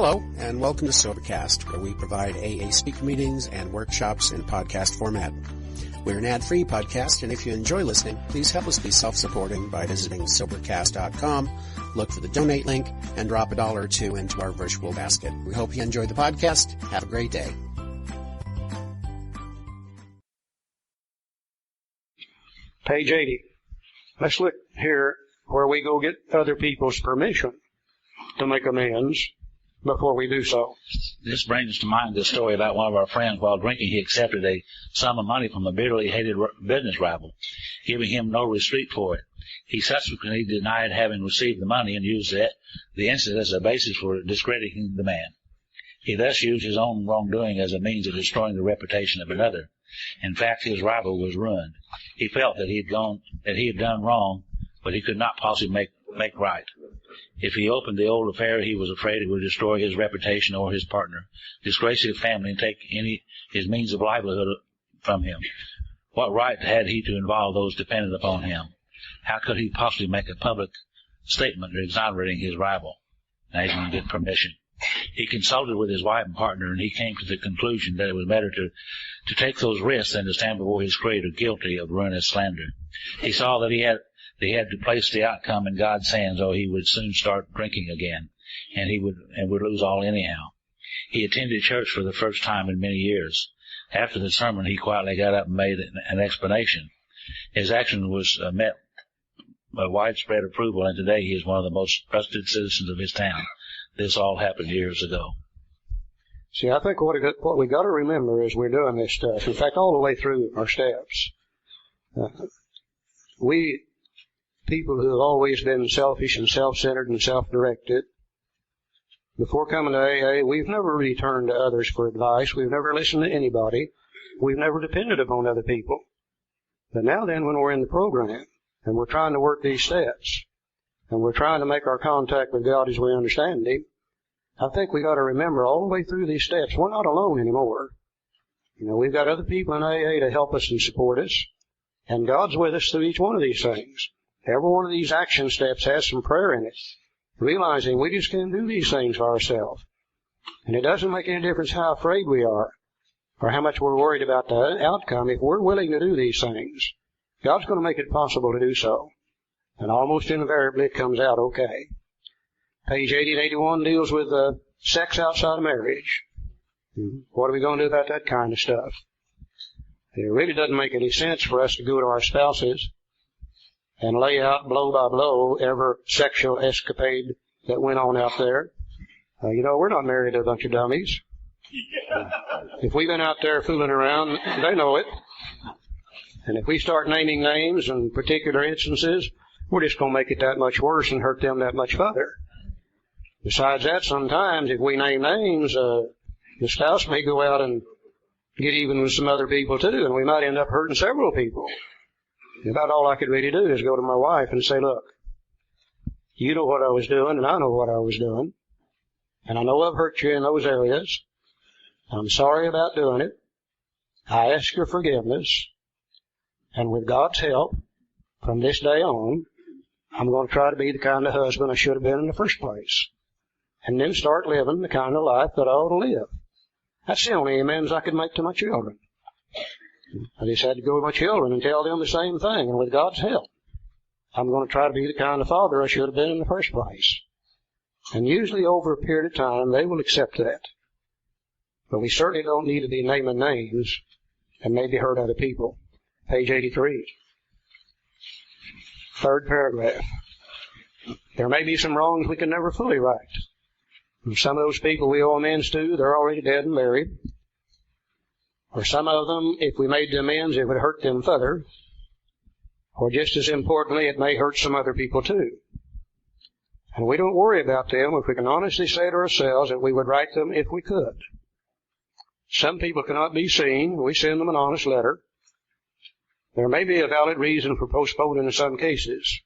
Hello, and welcome to Sobercast, where we provide AA speaker meetings and workshops in podcast format. We're an ad-free podcast, and if you enjoy listening, please help us be self-supporting by visiting Sobercast.com, look for the donate link, and drop $1 or $2 into our virtual basket. We hope you enjoy the podcast. Have a great day. Page 80. Let's look here where we go get other people's permission to make amends before we do so. This brings to mind the story about one of our friends. While drinking, he accepted a sum of money from a bitterly hated business rival, giving him no receipt for it. He subsequently denied having received the money and used the incident as a basis for discrediting the man. He thus used his own wrongdoing as a means of destroying the reputation of another. In fact, his rival was ruined. He felt that he had done wrong, but he could not possibly make right. If he opened the old affair, he was afraid it would destroy his reputation or his partner, disgrace his family, and take his means of livelihood from him. What right had he to involve those dependent upon him? How could he possibly make a public statement exonerating his rival? Now he didn't get permission. He consulted with his wife and partner, and he came to the conclusion that it was better to take those risks than to stand before his Creator guilty of ruinous slander. He saw that he had to place the outcome in God's hands, or he would soon start drinking again, and would lose all anyhow. He attended church for the first time in many years. After the sermon, he quietly got up and made an explanation. His action was met by widespread approval, and today he is one of the most trusted citizens of his town. This all happened years ago. See, I think what we got to remember as we're doing this stuff, in fact, all the way through our steps, we people who have always been selfish and self-centered and self-directed, before coming to AA, we've never really turned to others for advice. We've never listened to anybody. We've never depended upon other people. But now then, when we're in the program and we're trying to work these steps and we're trying to make our contact with God as we understand Him, I think we got to remember all the way through these steps, we're not alone anymore. You know, we've got other people in AA to help us and support us, and God's with us through each one of these things. Every one of these action steps has some prayer in it, realizing we just can't do these things for ourselves. And it doesn't make any difference how afraid we are or how much we're worried about the outcome. If we're willing to do these things, God's going to make it possible to do so. And almost invariably it comes out okay. Page 80 and 81 deals with sex outside of marriage. What are we going to do about that kind of stuff? It really doesn't make any sense for us to go to our spouses and lay out blow by blow every sexual escapade that went on out there. We're not married to a bunch of dummies. If we've been out there fooling around, they know it. And if we start naming names and particular instances, we're just going to make it that much worse and hurt them that much further. Besides that, sometimes if we name names, the spouse may go out and get even with some other people too, and we might end up hurting several people. About all I could really do is go to my wife and say, look, you know what I was doing, and I know what I was doing, and I know I've hurt you in those areas. I'm sorry about doing it. I ask your forgiveness, and with God's help, from this day on, I'm going to try to be the kind of husband I should have been in the first place, and then start living the kind of life that I ought to live. That's the only amends I could make to my children. I just had to go to my children and tell them the same thing, and with God's help, I'm going to try to be the kind of father I should have been in the first place. And usually over a period of time, they will accept that. But we certainly don't need to be naming names and maybe hurt other people. Page 83. Third paragraph. There may be some wrongs we can never fully right. And some of those people we owe amends to, they're already dead and buried. Or some of them, if we made the amends, it would hurt them further. Or just as importantly, it may hurt some other people too. And we don't worry about them if we can honestly say to ourselves that we would right them if we could. Some people cannot be seen. We send them an honest letter. There may be a valid reason for postponing in some cases.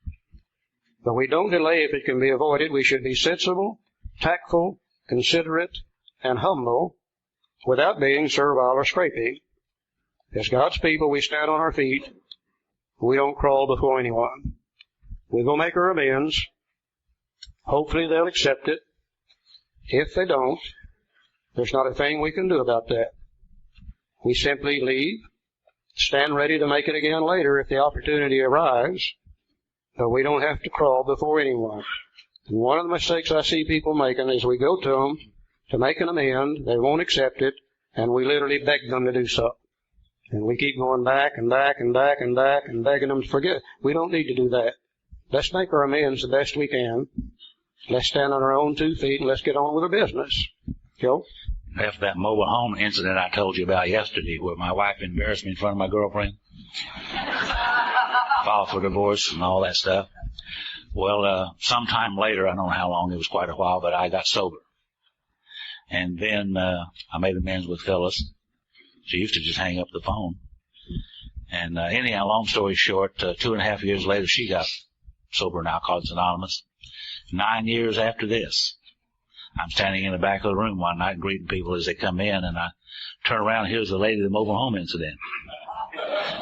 But we don't delay if it can be avoided. We should be sensible, tactful, considerate, and humble, without being servile or scraping. As God's people, we stand on our feet. We don't crawl before anyone. We will make our amends. Hopefully they'll accept it. If they don't, there's not a thing we can do about that. We simply leave, stand ready to make it again later if the opportunity arrives, but we don't have to crawl before anyone. And one of the mistakes I see people making is we go to them to make an amend, they won't accept it, and we literally beg them to do so. And we keep going back and back and back and back and begging them to forget. We don't need to do that. Let's make our amends the best we can. Let's stand on our own 2 feet and let's get on with our business. Joe? After that mobile home incident I told you about yesterday, where my wife embarrassed me in front of my girlfriend, filed for divorce and all that stuff. Well, sometime later, I don't know how long, it was quite a while, but I got sober. And then I made amends with Phyllis. She used to just hang up the phone. And anyhow, long story short, 2.5 years later, she got sober in Alcoholics Anonymous. 9 years after this, I'm standing in the back of the room one night greeting people as they come in, and I turn around, and here's the lady of the mobile home incident.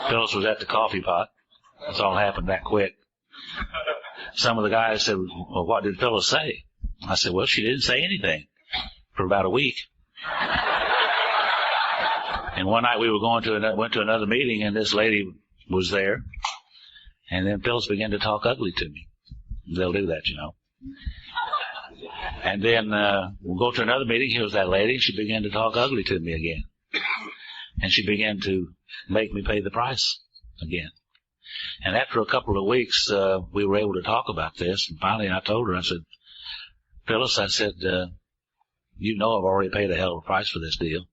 Phyllis was at the coffee pot. This all happened that quick. Some of the guys said, well, what did Phyllis say? I said, well, she didn't say anything for about a week. And one night we were went to another meeting, and this lady was there. And then Phyllis began to talk ugly to me. They'll do that, you know. And then we'll go to another meeting. Here's that lady. And she began to talk ugly to me again. And she began to make me pay the price again. And after a couple of weeks, we were able to talk about this. And finally I told her, I said, Phyllis, I said, you know I've already paid a hell of a price for this deal.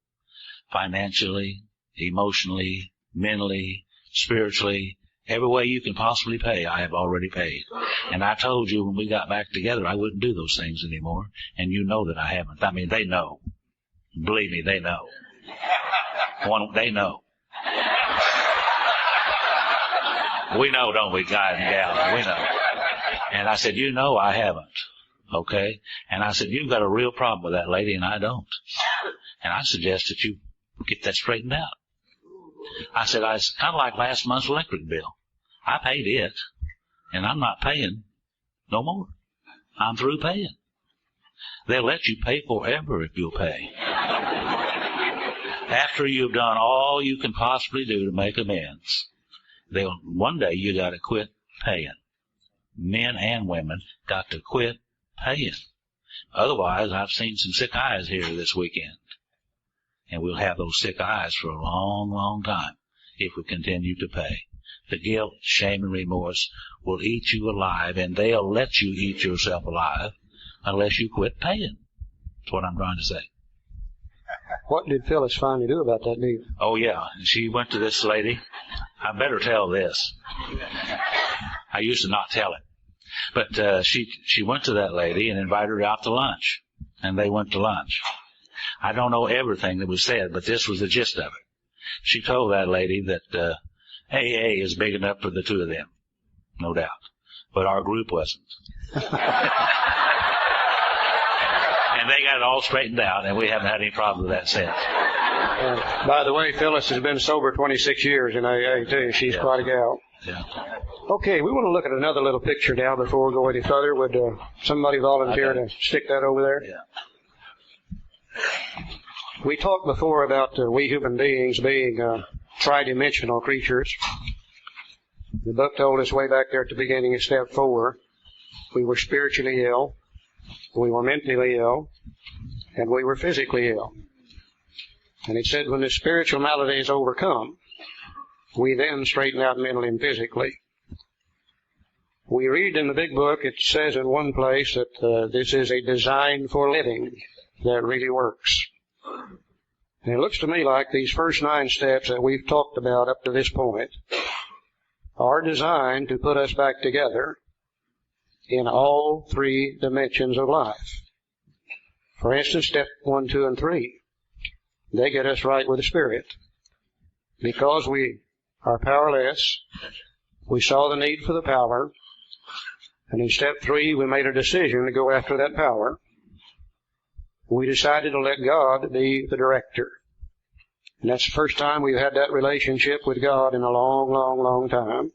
Financially, emotionally, mentally, spiritually, every way you can possibly pay, I have already paid. And I told you when we got back together I wouldn't do those things anymore. And you know that I haven't. I mean, they know. Believe me, they know. They know. We know, don't we, guys and gals? We know. And I said, you know I haven't. Okay? And I said, you've got a real problem with that lady, and I don't. And I suggest that you get that straightened out. I said, it's kind of like last month's electric bill. I paid it, and I'm not paying no more. I'm through paying. They'll let you pay forever if you'll pay. After you've done all you can possibly do to make amends, one day you got to quit paying. Men and women got to quit paying. Otherwise, I've seen some sick eyes here this weekend. And we'll have those sick eyes for a long, long time if we continue to pay. The guilt, shame, and remorse will eat you alive, and they'll let you eat yourself alive unless you quit paying. That's what I'm trying to say. What did Phyllis finally do about that deal? Oh, yeah. She went to this lady. I better tell this. I used to not tell it. But she went to that lady and invited her out to lunch. And they went to lunch. I don't know everything that was said, but this was the gist of it. She told that lady that AA is big enough for the two of them, no doubt. But our group wasn't. And they got it all straightened out, and we haven't had any problem with that since. By the way, Phyllis has been sober 26 years in AA, too. She's quite a gal. Yeah. Okay, we want to look at another little picture now before we go any further. Would somebody volunteer to stick that over there? Yeah. We talked before about we human beings being tridimensional creatures. The book told us way back there at the beginning of step 4, we were spiritually ill, we were mentally ill, and we were physically ill. And it said when the spiritual malady is overcome, we then straighten out mentally and physically. We read in the big book, it says in one place that this is a design for living that really works. And it looks to me like these first 9 steps that we've talked about up to this point are designed to put us back together in all 3 dimensions of life. For instance, step 1, 2, and 3, they get us right with the Spirit. Because we are powerless, we saw the need for the power, and in step 3, we made a decision to go after that power. We decided to let God be the director. And that's the first time we've had that relationship with God in a long, long, long time.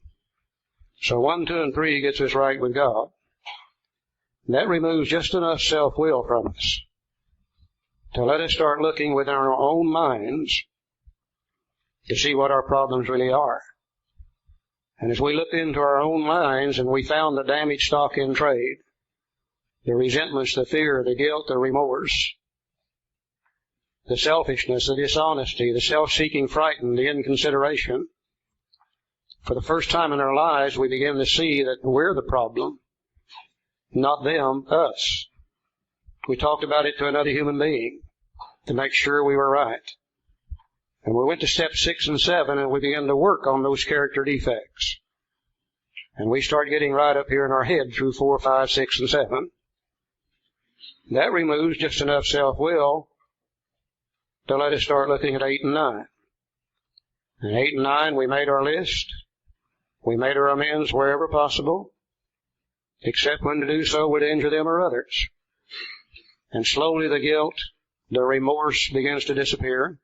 So 1, 2, and 3 gets us right with God. And that removes just enough self-will from us to let us start looking within our own minds to see what our problems really are. And as we looked into our own minds and we found the damaged stock in trade, the resentments, the fear, the guilt, the remorse, the selfishness, the dishonesty, the self-seeking frighten, the inconsideration, for the first time in our lives we begin to see that we're the problem, not them, us. We talked about it to another human being to make sure we were right. And we went to step 6 and 7 and we began to work on those character defects. And we start getting right up here in our head through 4, 5, 6, and 7. That removes just enough self-will to let us start looking at 8 and 9. And 8 and 9, we made our list. We made our amends wherever possible, except when to do so would injure them or others. And slowly the guilt, the remorse begins to disappear.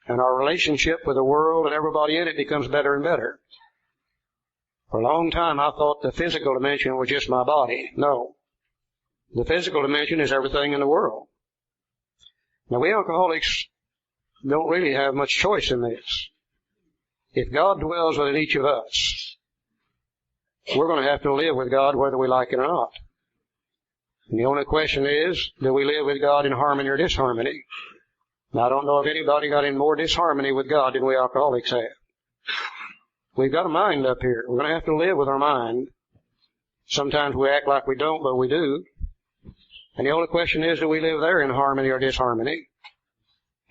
And our relationship with the world and everybody in it becomes better and better. For a long time I thought the physical dimension was just my body. No. The physical dimension is everything in the world. Now we alcoholics don't really have much choice in this. If God dwells within each of us, we're going to have to live with God whether we like it or not. And the only question is, do we live with God in harmony or disharmony? Now I don't know if anybody got in more disharmony with God than we alcoholics have. We've got a mind up here. We're going to have to live with our mind. Sometimes we act like we don't, but we do. And the only question is, do we live there in harmony or disharmony?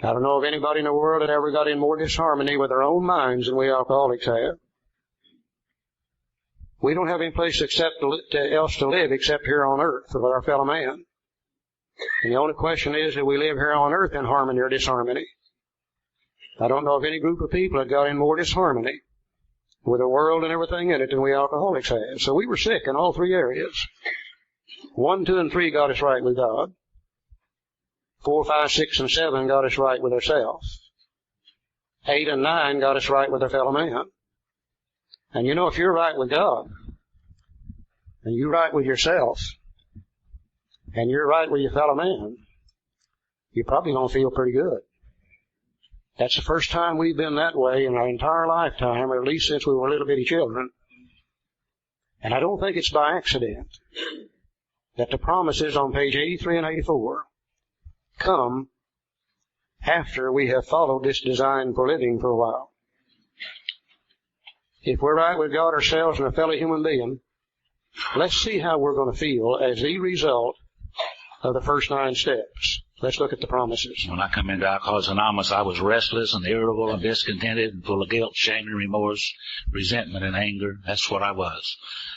I don't know of anybody in the world that ever got in more disharmony with their own minds than we alcoholics have. We don't have any place else to live except here on earth with our fellow man. And the only question is, do we live here on earth in harmony or disharmony? I don't know of any group of people that got in more disharmony with the world and everything in it than we alcoholics have. So we were sick in all 3 areas. 1, 2, and 3 got us right with God. 4, 5, 6, and 7 got us right with ourselves. 8 and 9 got us right with our fellow man. And you know, if you're right with God, and you're right with yourself, and you're right with your fellow man, you're probably going to feel pretty good. That's the first time we've been that way in our entire lifetime, or at least since we were little bitty children. And I don't think it's by accident that the promises on page 83 and 84 come after we have followed this design for living for a while. If we're right with God ourselves and a fellow human being, let's see how we're going to feel as the result of the first 9 steps. Let's look at the promises. When I come into Alcoholics Anonymous, I was restless and irritable and discontented and full of guilt, shame, and remorse, resentment, and anger. That's what I was.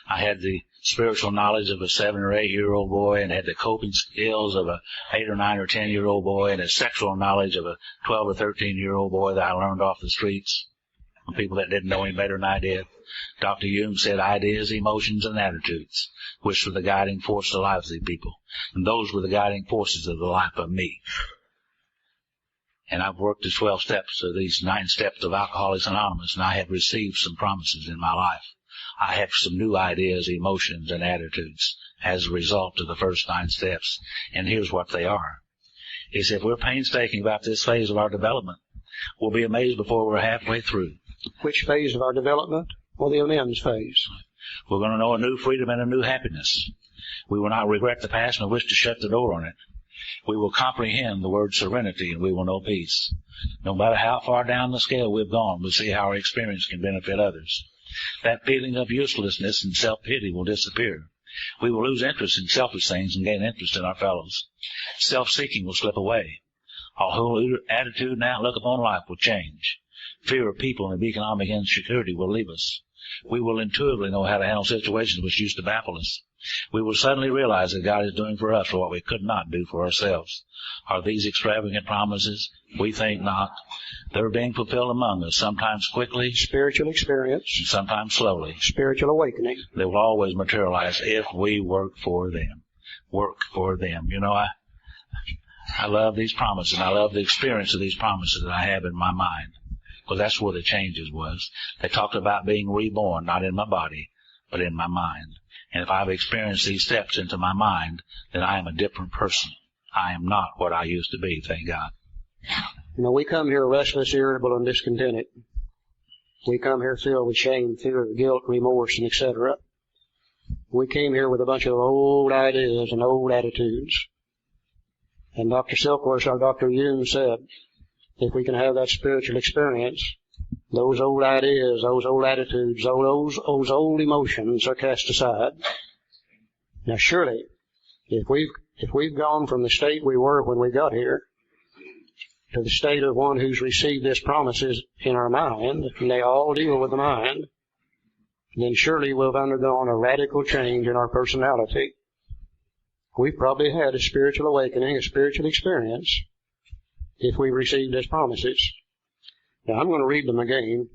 I had the spiritual knowledge of a 7 or 8 year old boy and had the coping skills of a 8 or 9 or 10 year old boy and the sexual knowledge of a 12 or 13 year old boy that I learned off the streets from people that didn't know any better than I did. Dr. Jung said ideas, emotions, and attitudes, which were the guiding force of the lives of these people. And those were the guiding forces of the life of me. And I've worked the 12 steps of these 9 steps of Alcoholics Anonymous, and I have received some promises in my life. I have some new ideas, emotions, and attitudes as a result of the first 9 steps. And here's what they are. Is if we're painstaking about this phase of our development, we'll be amazed before we're halfway through. Which phase of our development? Well, the amends phase. We're going to know a new freedom and a new happiness. We will not regret the past nor wish to shut the door on it. We will comprehend the word serenity and we will know peace. No matter how far down the scale we've gone, we'll see how our experience can benefit others. That feeling of uselessness and self-pity will disappear. We will lose interest in selfish things and gain interest in our fellows. Self-seeking will slip away. Our whole attitude and outlook upon life will change. Fear of people and of economic insecurity will leave us. We will intuitively know how to handle situations which used to baffle us. We will suddenly realize that God is doing for us what we could not do for ourselves. Are these extravagant promises? We think not. They're being fulfilled among us, sometimes quickly. Spiritual experience. And sometimes slowly. Spiritual awakening. They will always materialize if we work for them. Work for them. You know, I love these promises, and I love the experience of these promises that I have in my mind. Because that's where the changes was. They talked about being reborn, not in my body, but in my mind. And if I've experienced these steps into my mind, then I am a different person. I am not what I used to be, thank God. You know, we come here restless, irritable, and discontented. We come here filled with shame, fear, guilt, remorse, and etc. We came here with a bunch of old ideas and old attitudes. And Dr. Silkworth, our Dr. Yoon, said, if we can have that spiritual experience, those old ideas, those old attitudes, those old emotions are cast aside. Now surely, if we've gone from the state we were when we got here to the state of one who's received these promises in our mind, and they all deal with the mind, then surely we've undergone a radical change in our personality. We've probably had a spiritual awakening, a spiritual experience, if we received these promises. Now, I'm going to read them again,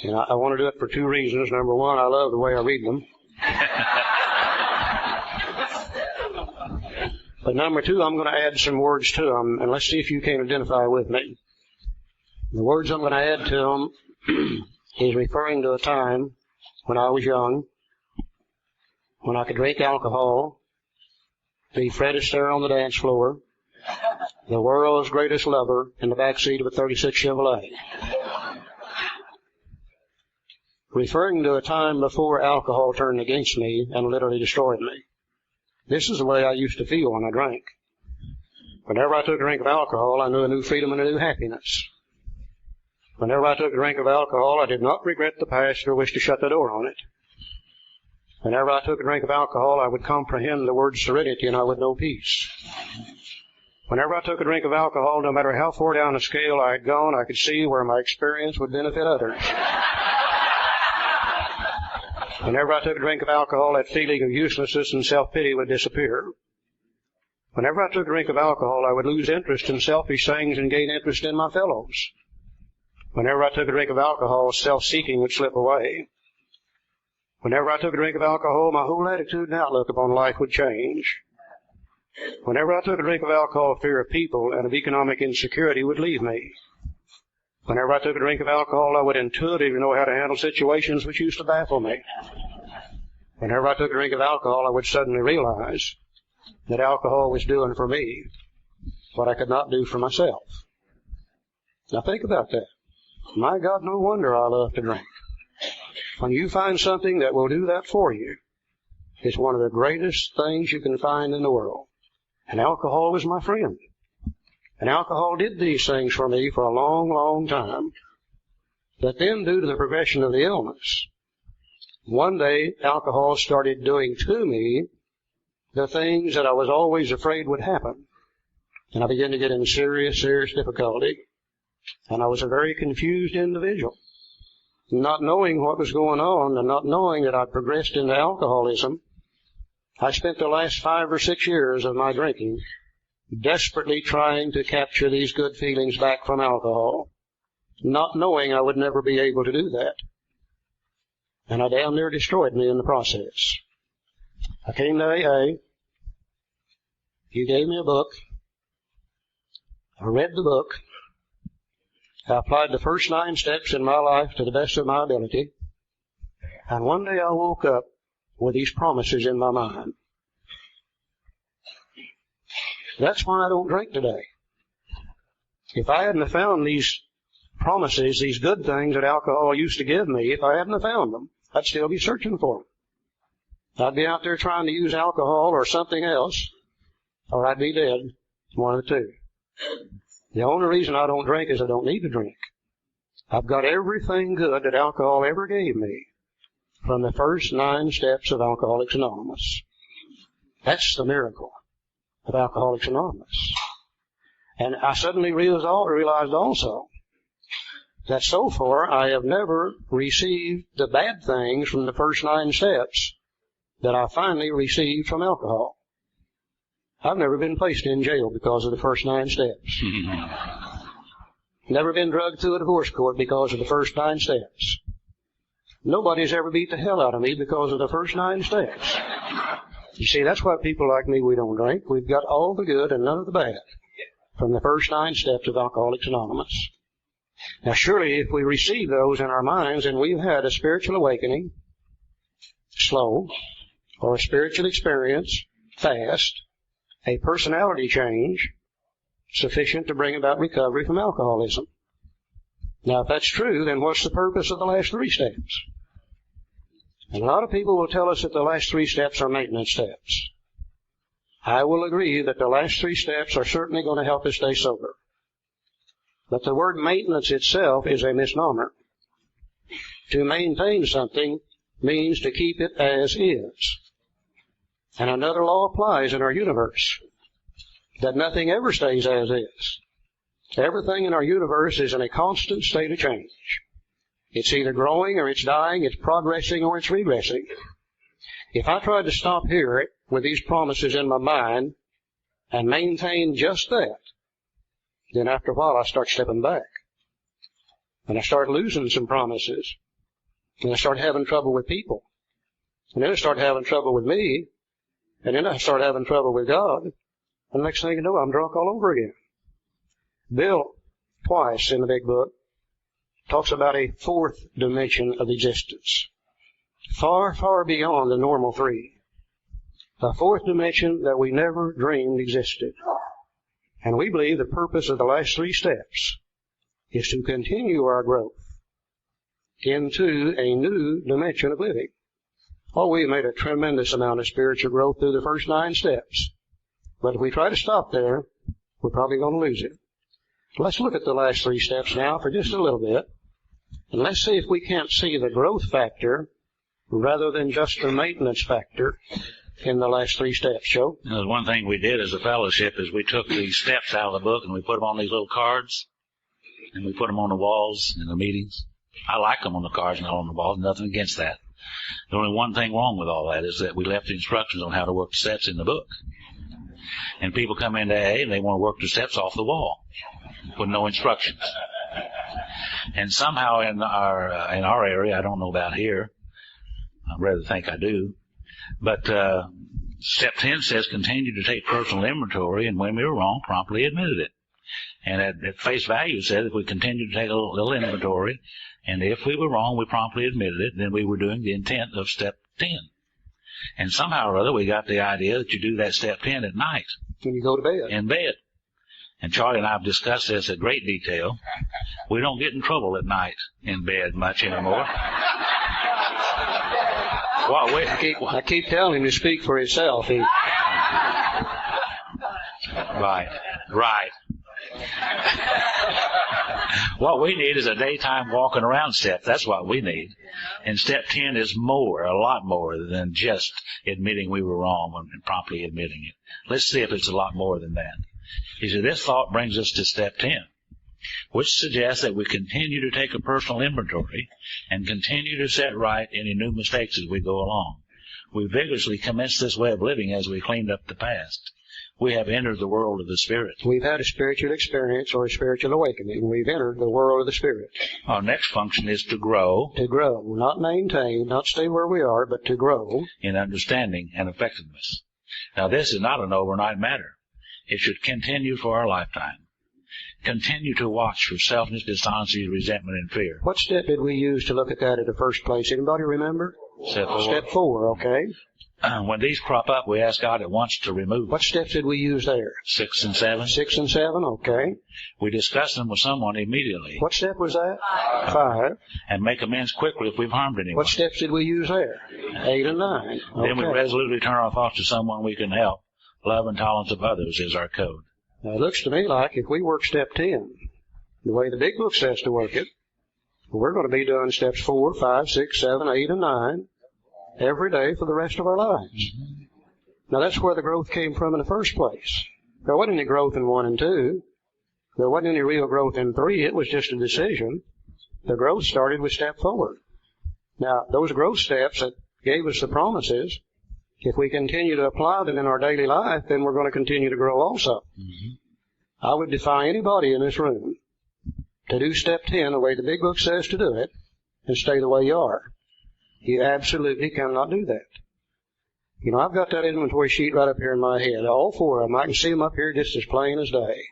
and I want to do it for two reasons. Number one, I love the way I read them. But number two, I'm going to add some words to them, and let's see if you can identify with me. The words I'm going to add to them is referring to a time when I was young, when I could drink alcohol, be Fred Astaire on the dance floor, the world's greatest lover in the backseat of a 36 Chevrolet. Referring to a time before alcohol turned against me and literally destroyed me. This is the way I used to feel when I drank. Whenever I took a drink of alcohol, I knew a new freedom and a new happiness. Whenever I took a drink of alcohol, I did not regret the past or wish to shut the door on it. Whenever I took a drink of alcohol, I would comprehend the word serenity and I would know peace. Whenever I took a drink of alcohol, no matter how far down the scale I had gone, I could see where my experience would benefit others. Whenever I took a drink of alcohol, that feeling of uselessness and self-pity would disappear. Whenever I took a drink of alcohol, I would lose interest in selfish things and gain interest in my fellows. Whenever I took a drink of alcohol, self-seeking would slip away. Whenever I took a drink of alcohol, my whole attitude and outlook upon life would change. Whenever I took a drink of alcohol, fear of people and of economic insecurity would leave me. Whenever I took a drink of alcohol, I would intuitively know how to handle situations which used to baffle me. Whenever I took a drink of alcohol, I would suddenly realize that alcohol was doing for me what I could not do for myself. Now think about that. My God, no wonder I love to drink. When you find something that will do that for you, it's one of the greatest things you can find in the world. And alcohol was my friend. And alcohol did these things for me for a long, long time. But then, due to the progression of the illness, one day alcohol started doing to me the things that I was always afraid would happen. And I began to get in serious, serious difficulty. And I was a very confused individual. Not knowing what was going on and not knowing that I'd progressed into alcoholism, I spent the last 5 or 6 years of my drinking desperately trying to capture these good feelings back from alcohol, not knowing I would never be able to do that. And I damn near destroyed me in the process. I came to AA. You gave me a book. I read the book. I applied the first 9 steps in my life to the best of my ability. And one day I woke up with these promises in my mind. That's why I don't drink today. If I hadn't have found these promises, these good things that alcohol used to give me, if I hadn't have found them, I'd still be searching for them. I'd be out there trying to use alcohol or something else, or I'd be dead, one of the two. The only reason I don't drink is I don't need to drink. I've got everything good that alcohol ever gave me from the first 9 steps of Alcoholics Anonymous. That's the miracle of Alcoholics Anonymous. And I suddenly realized also that so far I have never received the bad things from the first 9 steps that I finally received from alcohol. I've never been placed in jail because of the first 9 steps. Never been drugged through a divorce court because of the first 9 steps. Nobody's ever beat the hell out of me because of the first 9 steps. You see, that's why people like me, we don't drink. We've got all the good and none of the bad from the first 9 steps of Alcoholics Anonymous. Now, surely if we receive those in our minds and we've had a spiritual awakening, slow, or a spiritual experience, fast, a personality change sufficient to bring about recovery from alcoholism. Now, if that's true, then what's the purpose of the last 3 steps? And a lot of people will tell us that the last 3 steps are maintenance steps. I will agree that the last 3 steps are certainly going to help us stay sober. But the word maintenance itself is a misnomer. To maintain something means to keep it as is. And another law applies in our universe, that nothing ever stays as is. Everything in our universe is in a constant state of change. It's either growing or it's dying, it's progressing or it's regressing. If I tried to stop here with these promises in my mind and maintain just that, then after a while I start stepping back. And I start losing some promises. And I start having trouble with people. And then I start having trouble with me. And then I start having trouble with God. And the next thing you know, I'm drunk all over again. Bill, twice in the big book, talks about a 4th dimension of existence. Far, far beyond the normal 3. A 4th dimension that we never dreamed existed. And we believe the purpose of the last 3 steps is to continue our growth into a new dimension of living. Oh, we've made a tremendous amount of spiritual growth through the first 9 steps. But if we try to stop there, we're probably going to lose it. Let's look at the last 3 steps now for just a little bit. And let's see if we can't see the growth factor rather than just the maintenance factor in the last 3 steps, Joe. There's one thing we did as a fellowship is we took these steps out of the book and we put them on these little cards, and we put them on the walls in the meetings. I like them on the cards, not on the walls. Nothing against that. The only one thing wrong with all that is that we left the instructions on how to work the steps in the book. And people come into AA and they want to work the steps off the wall with no instructions. And somehow in our area, I don't know about here, I'd rather think I do, but step 10 says continue to take personal inventory, and when we were wrong, promptly admitted it. And at face value it said if we continue to take a little inventory, and if we were wrong, we promptly admitted it, then we were doing the intent of step 10. And somehow or other we got the idea that you do that step 10 at night. When you go to bed. In bed. And Charlie and I have discussed this in great detail. We don't get in trouble at night in bed much anymore. I keep telling him to speak for himself. Right. What we need is a daytime walking around step. That's what we need. And step 10 is more, a lot more than just admitting we were wrong and promptly admitting it. Let's see if it's a lot more than that. He said, this thought brings us to step 10, which suggests that we continue to take a personal inventory and continue to set right any new mistakes as we go along. We vigorously commenced this way of living as we cleaned up the past. We have entered the world of the Spirit. We've had a spiritual experience or a spiritual awakening. We've entered the world of the Spirit. Our next function is to grow. To grow. Not maintain, not stay where we are, but to grow. In understanding and effectiveness. Now, this is not an overnight matter. It should continue for our lifetime. Continue to watch for selfishness, dishonesty, resentment, and fear. What step did we use to look at that in the first place? Anybody remember? Step 4, okay. When these crop up, we ask God at once to remove them. What steps did we use there? 6 and 7. 6 and 7, okay. We discuss them with someone immediately. What step was that? 5. And make amends quickly if we've harmed anyone. What steps did we use there? 8 and 9. Okay. Then we resolutely turn our thoughts to someone we can help. Love and tolerance of others is our code. Now, it looks to me like if we work step 10, the way the big book says to work it, we're going to be doing steps 4, 5, 6, 7, 8, and 9 every day for the rest of our lives. Mm-hmm. Now, that's where the growth came from in the first place. There wasn't any growth in 1 and 2. There wasn't any real growth in 3. It was just a decision. The growth started with step 4. Now, those growth steps that gave us the promises, if we continue to apply them in our daily life, then we're going to continue to grow also. Mm-hmm. I would defy anybody in this room to do step 10 the way the big book says to do it and stay the way you are. You absolutely cannot do that. You know, I've got that inventory sheet right up here in my head, all 4 of them. I can see them up here just as plain as day.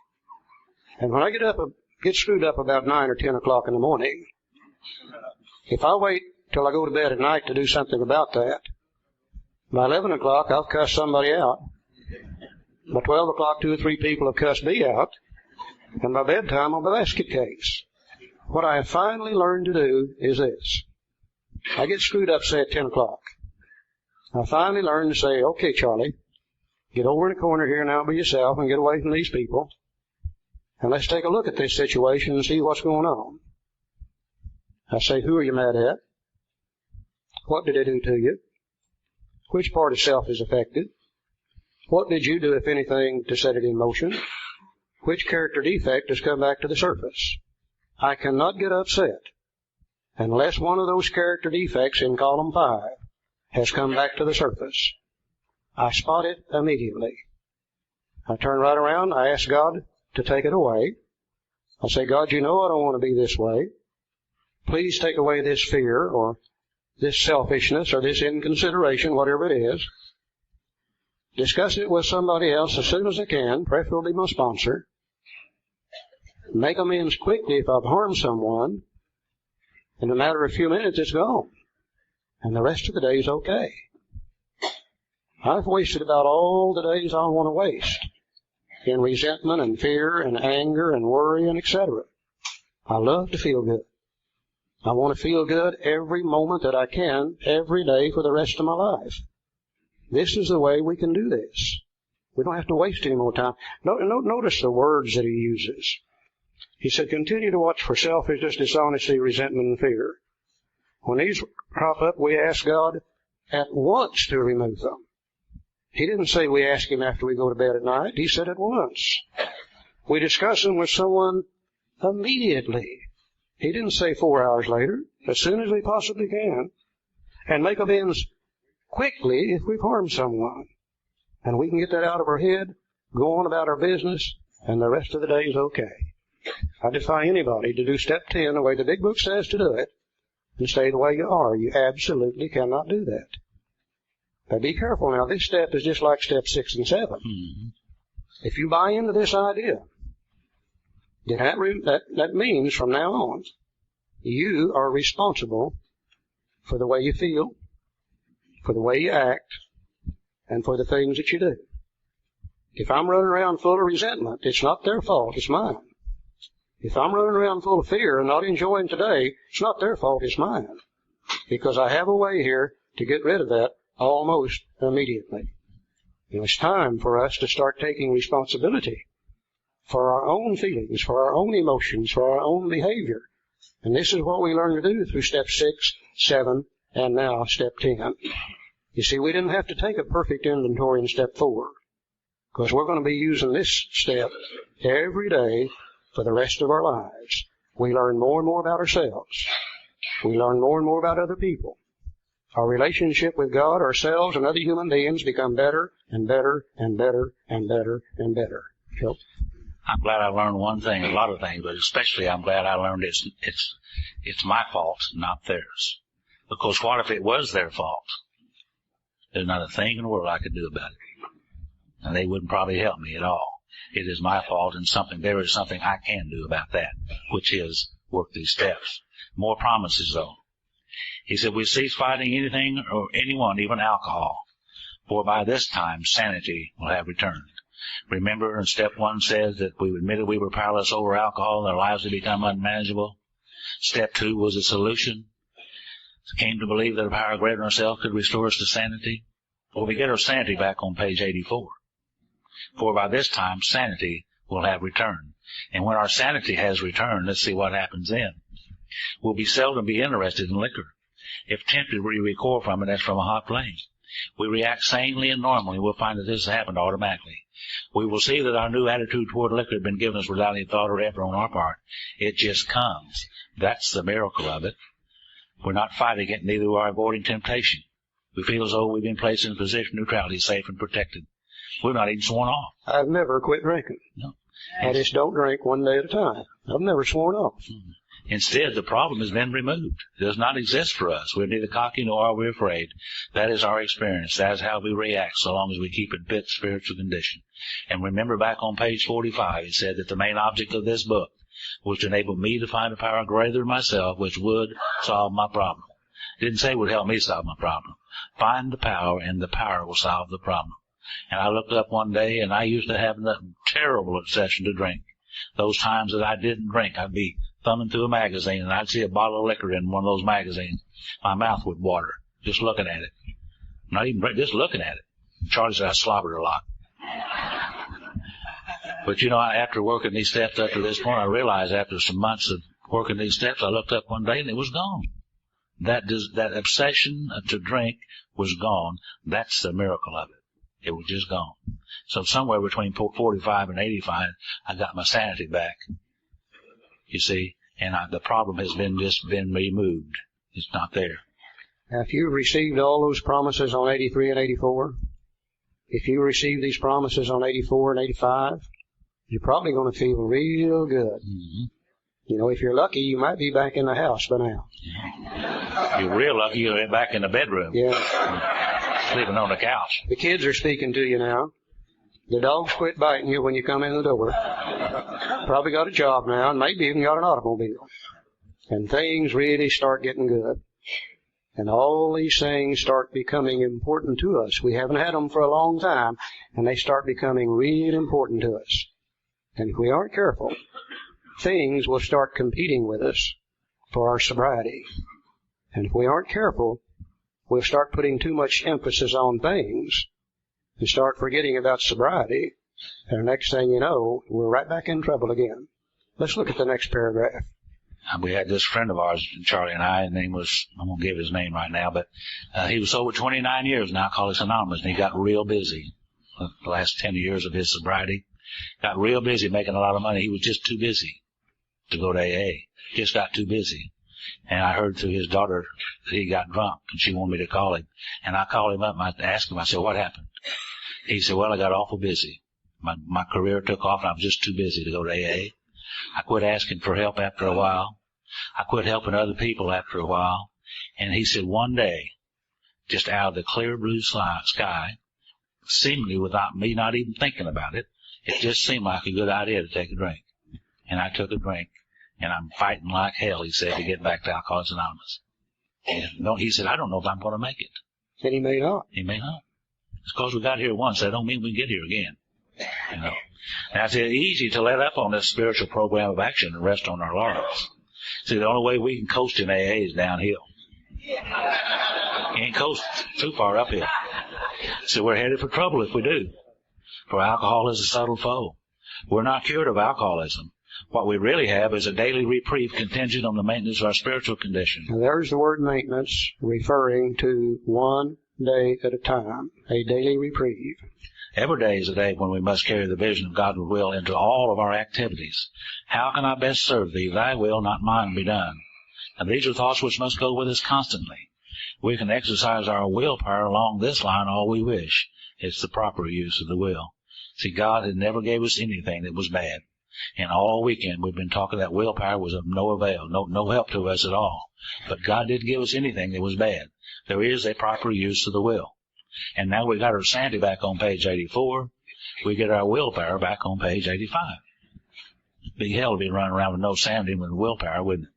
And when I get screwed up about 9 or 10 o'clock in the morning, if I wait till I go to bed at night to do something about that, by 11 o'clock I'll cuss somebody out By 12 o'clock, 2 or 3 people have cussed me out, and by bedtime I'm a basket case. What I have finally learned to do is this. I get screwed up, say, at 10 o'clock. I finally learned to say, okay, Charlie, get over in the corner here now by yourself and get away from these people, and let's take a look at this situation and see what's going on. I say, who are you mad at? What did they do to you? Which part of self is affected? What did you do, if anything, to set it in motion? Which character defect has come back to the surface? I cannot get upset unless one of those character defects in column 5 has come back to the surface. I spot it immediately. I turn right around. I ask God to take it away. I say, God, you know I don't want to be this way. Please take away this fear or this selfishness or this inconsideration, whatever it is. Discuss it with somebody else as soon as I can, preferably my sponsor. Make amends quickly if I've harmed someone. In a matter of a few minutes, it's gone. And the rest of the day is okay. I've wasted about all the days I want to waste in resentment and fear and anger and worry and etc. I love to feel good. I want to feel good every moment that I can, every day for the rest of my life. This is the way we can do this. We don't have to waste any more time. Notice the words that he uses. He said, continue to watch for selfishness, dishonesty, resentment, and fear. When these crop up, we ask God at once to remove them. He didn't say we ask him after we go to bed at night. He said at once. We discuss them with someone immediately. He didn't say 4 hours later, as soon as we possibly can, and make amends quickly if we've harmed someone. And we can get that out of our head, go on about our business, and the rest of the day is okay. I defy anybody to do step 10 the way the big book says to do it and stay the way you are. You absolutely cannot do that. But be careful now. This step is just like step 6 and 7. Mm-hmm. If you buy into this idea, then that means from now on, you are responsible for the way you feel, for the way you act, and for the things that you do. If I'm running around full of resentment, it's not their fault, it's mine. If I'm running around full of fear and not enjoying today, it's not their fault, it's mine. Because I have a way here to get rid of that almost immediately. And it's time for us to start taking responsibility for our own feelings, for our own emotions, for our own behavior. And this is what we learn to do through step 6, 7, and now step 10. You see, we didn't have to take a perfect inventory in step 4, because we're going to be using this step every day for the rest of our lives. We learn more and more about ourselves. We learn more and more about other people. Our relationship with God, ourselves, and other human beings become better and better and better and better and better. Phil? I'm glad I learned one thing, a lot of things, but especially I'm glad I learned it's my fault, not theirs. Because what if it was their fault? There's not a thing in the world I could do about it. And they wouldn't probably help me at all. It is my fault, and there is something I can do about that, which is work these steps. More promises, though. He said, we cease fighting anything or anyone, even alcohol, for by this time sanity will have returned. Remember, in step 1 says that we admitted we were powerless over alcohol and our lives had become unmanageable. Step 2 was a solution. Came to believe that a power greater than ourselves could restore us to sanity. Well, we get our sanity back on page 84. For by this time sanity will have returned. And when our sanity has returned, let's see what happens then. We'll seldom be interested in liquor. If tempted, we recoil from it as from a hot flame. We react sanely and normally. We'll find that this has happened automatically. We will see that our new attitude toward liquor had been given us without any thought or effort on our part. It just comes. That's the miracle of it. We're not fighting it, neither are we avoiding temptation. We feel as though we've been placed in a position of neutrality, safe and protected. We're not even sworn off. I've never quit drinking. No. I just don't drink one day at a time. I've never sworn off. Instead, the problem has been removed. It does not exist for us. We're neither cocky nor are we afraid. That is our experience. That is how we react so long as we keep in fit spiritual condition. And remember back on page 45, it said that the main object of this book was to enable me to find a power greater than myself which would solve my problem. It didn't say it would help me solve my problem. Find the power, and the power will solve the problem. And I looked up one day, and I used to have a terrible obsession to drink. Those times that I didn't drink, I'd be thumbing through a magazine, and I'd see a bottle of liquor in one of those magazines. My mouth would water just looking at it. Not even just looking at it. Charlie said I slobbered a lot. But, after working these steps up to this point, I realized after some months of working these steps, I looked up one day and it was gone. That obsession to drink was gone. That's the miracle of it. It was just gone. So somewhere between 45 and 85, I got my sanity back. You see, and the problem has been removed. It's not there. Now, if you received all those promises on 83 and 84, if you receive these promises on 84 and 85, you're probably going to feel real good. Mm-hmm. If you're lucky, you might be back in the house by now. You're real lucky you're back in the bedroom. Yeah. Sleeping on the couch. The kids are speaking to you now. The dogs quit biting you when you come in the door. Probably got a job now, and maybe even got an automobile. And things really start getting good. And all these things start becoming important to us. We haven't had them for a long time, and they start becoming real important to us. And if we aren't careful, things will start competing with us for our sobriety. And if we aren't careful, we'll start putting too much emphasis on things and start forgetting about sobriety. And the next thing you know, we're right back in trouble again. Let's look at the next paragraph. We had this friend of ours, Charlie and I, and name was, I won't give his name right now, but he was sober 29 years now, Alcoholics Anonymous, and he got real busy. The last 10 years of his sobriety, got real busy making a lot of money. He was just too busy to go to AA. Just got too busy. And I heard through his daughter that he got drunk, and she wanted me to call him. And I called him up and I asked him, I said, what happened? He said, well, I got awful busy. My career took off and I was just too busy to go to AA. I quit asking for help after a while. I quit helping other people after a while. And he said one day, just out of the clear blue sky, seemingly without me not even thinking about it, it just seemed like a good idea to take a drink. And I took a drink. And I'm fighting like hell, he said, to get back to Alcoholics Anonymous. And he said, I don't know if I'm going to make it. And he may not. He may not. It's because we got here once. That don't mean we can get here again. Now, it's easy to let up on this spiritual program of action and rest on our laurels. See, the only way we can coast in AA is downhill. You ain't coast too far uphill. So we're headed for trouble if we do. For alcohol is a subtle foe. We're not cured of alcoholism. What we really have is a daily reprieve contingent on the maintenance of our spiritual condition. Now, there's the word maintenance, referring to one day at a time, a daily reprieve. Every day is a day when we must carry the vision of God's will into all of our activities. How can I best serve thee? Thy will, not mine, be done. And these are thoughts which must go with us constantly. We can exercise our willpower along this line all we wish. It's the proper use of the will. See, God had never gave us anything that was bad. And all weekend we've been talking that willpower was of no avail, no help to us at all. But God didn't give us anything that was bad. There is a proper use of the will. And now we got our sanity back on page 84. We get our willpower back on page 85. Be hell to be running around with no sanity and with willpower, wouldn't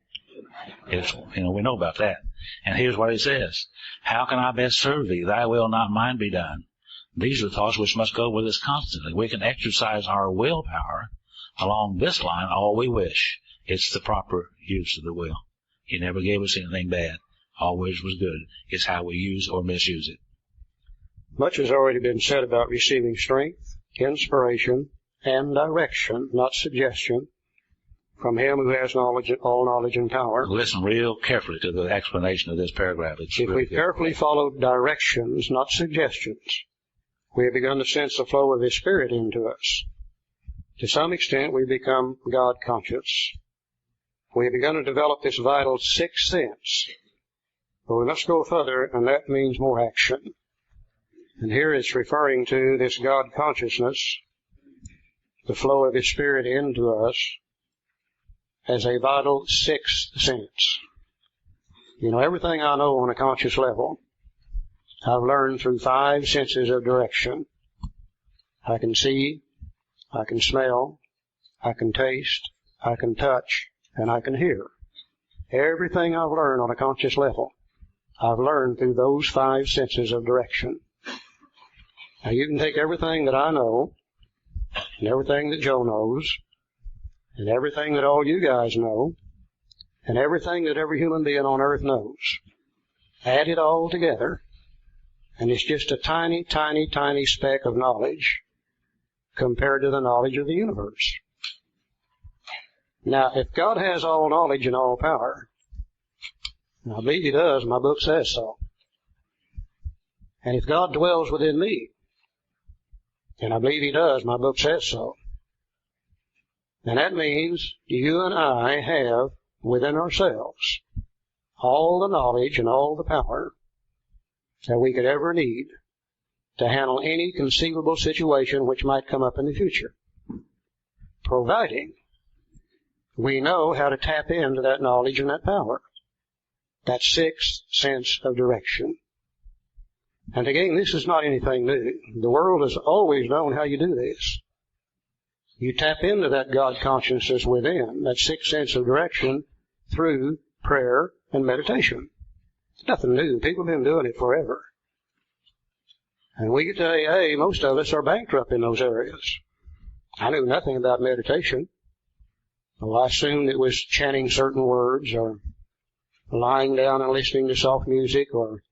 it? We know about that. And here's what he says. How can I best serve thee? Thy will, not mine, be done. These are thoughts which must go with us constantly. We can exercise our willpower along this line all we wish. It's the proper use of the will. He never gave us anything bad. Always was good. It's how we use or misuse it. Much has already been said about receiving strength, inspiration, and direction, not suggestion, from Him who has knowledge, all knowledge and power. Listen real carefully to the explanation of this paragraph. It's if we've carefully followed directions, not suggestions, we have begun to sense the flow of His Spirit into us. To some extent, we become God conscious. We have begun to develop this vital sixth sense. But we must go further, and that means more action. And here it's referring to this God consciousness, the flow of His Spirit into us, as a vital sixth sense. Everything I know on a conscious level, I've learned through 5 senses of direction. I can see, I can smell, I can taste, I can touch, and I can hear. Everything I've learned on a conscious level, I've learned through those 5 senses of direction. Now you can take everything that I know, and everything that Joe knows, and everything that all you guys know, and everything that every human being on earth knows. Add it all together, and it's just a tiny, tiny, tiny speck of knowledge compared to the knowledge of the universe. Now, if God has all knowledge and all power, and I believe He does, my book says so, and if God dwells within me, and I believe He does, my book says so, then that means you and I have within ourselves all the knowledge and all the power that we could ever need to handle any conceivable situation which might come up in the future, providing we know how to tap into that knowledge and that power, that sixth sense of direction. And again, this is not anything new. The world has always known how you do this. You tap into that God consciousness within, that sixth sense of direction, through prayer and meditation. It's nothing new. People have been doing it forever. And we get to AA, most of us are bankrupt in those areas. I knew nothing about meditation. Well, I assumed it was chanting certain words, or lying down and listening to soft music, or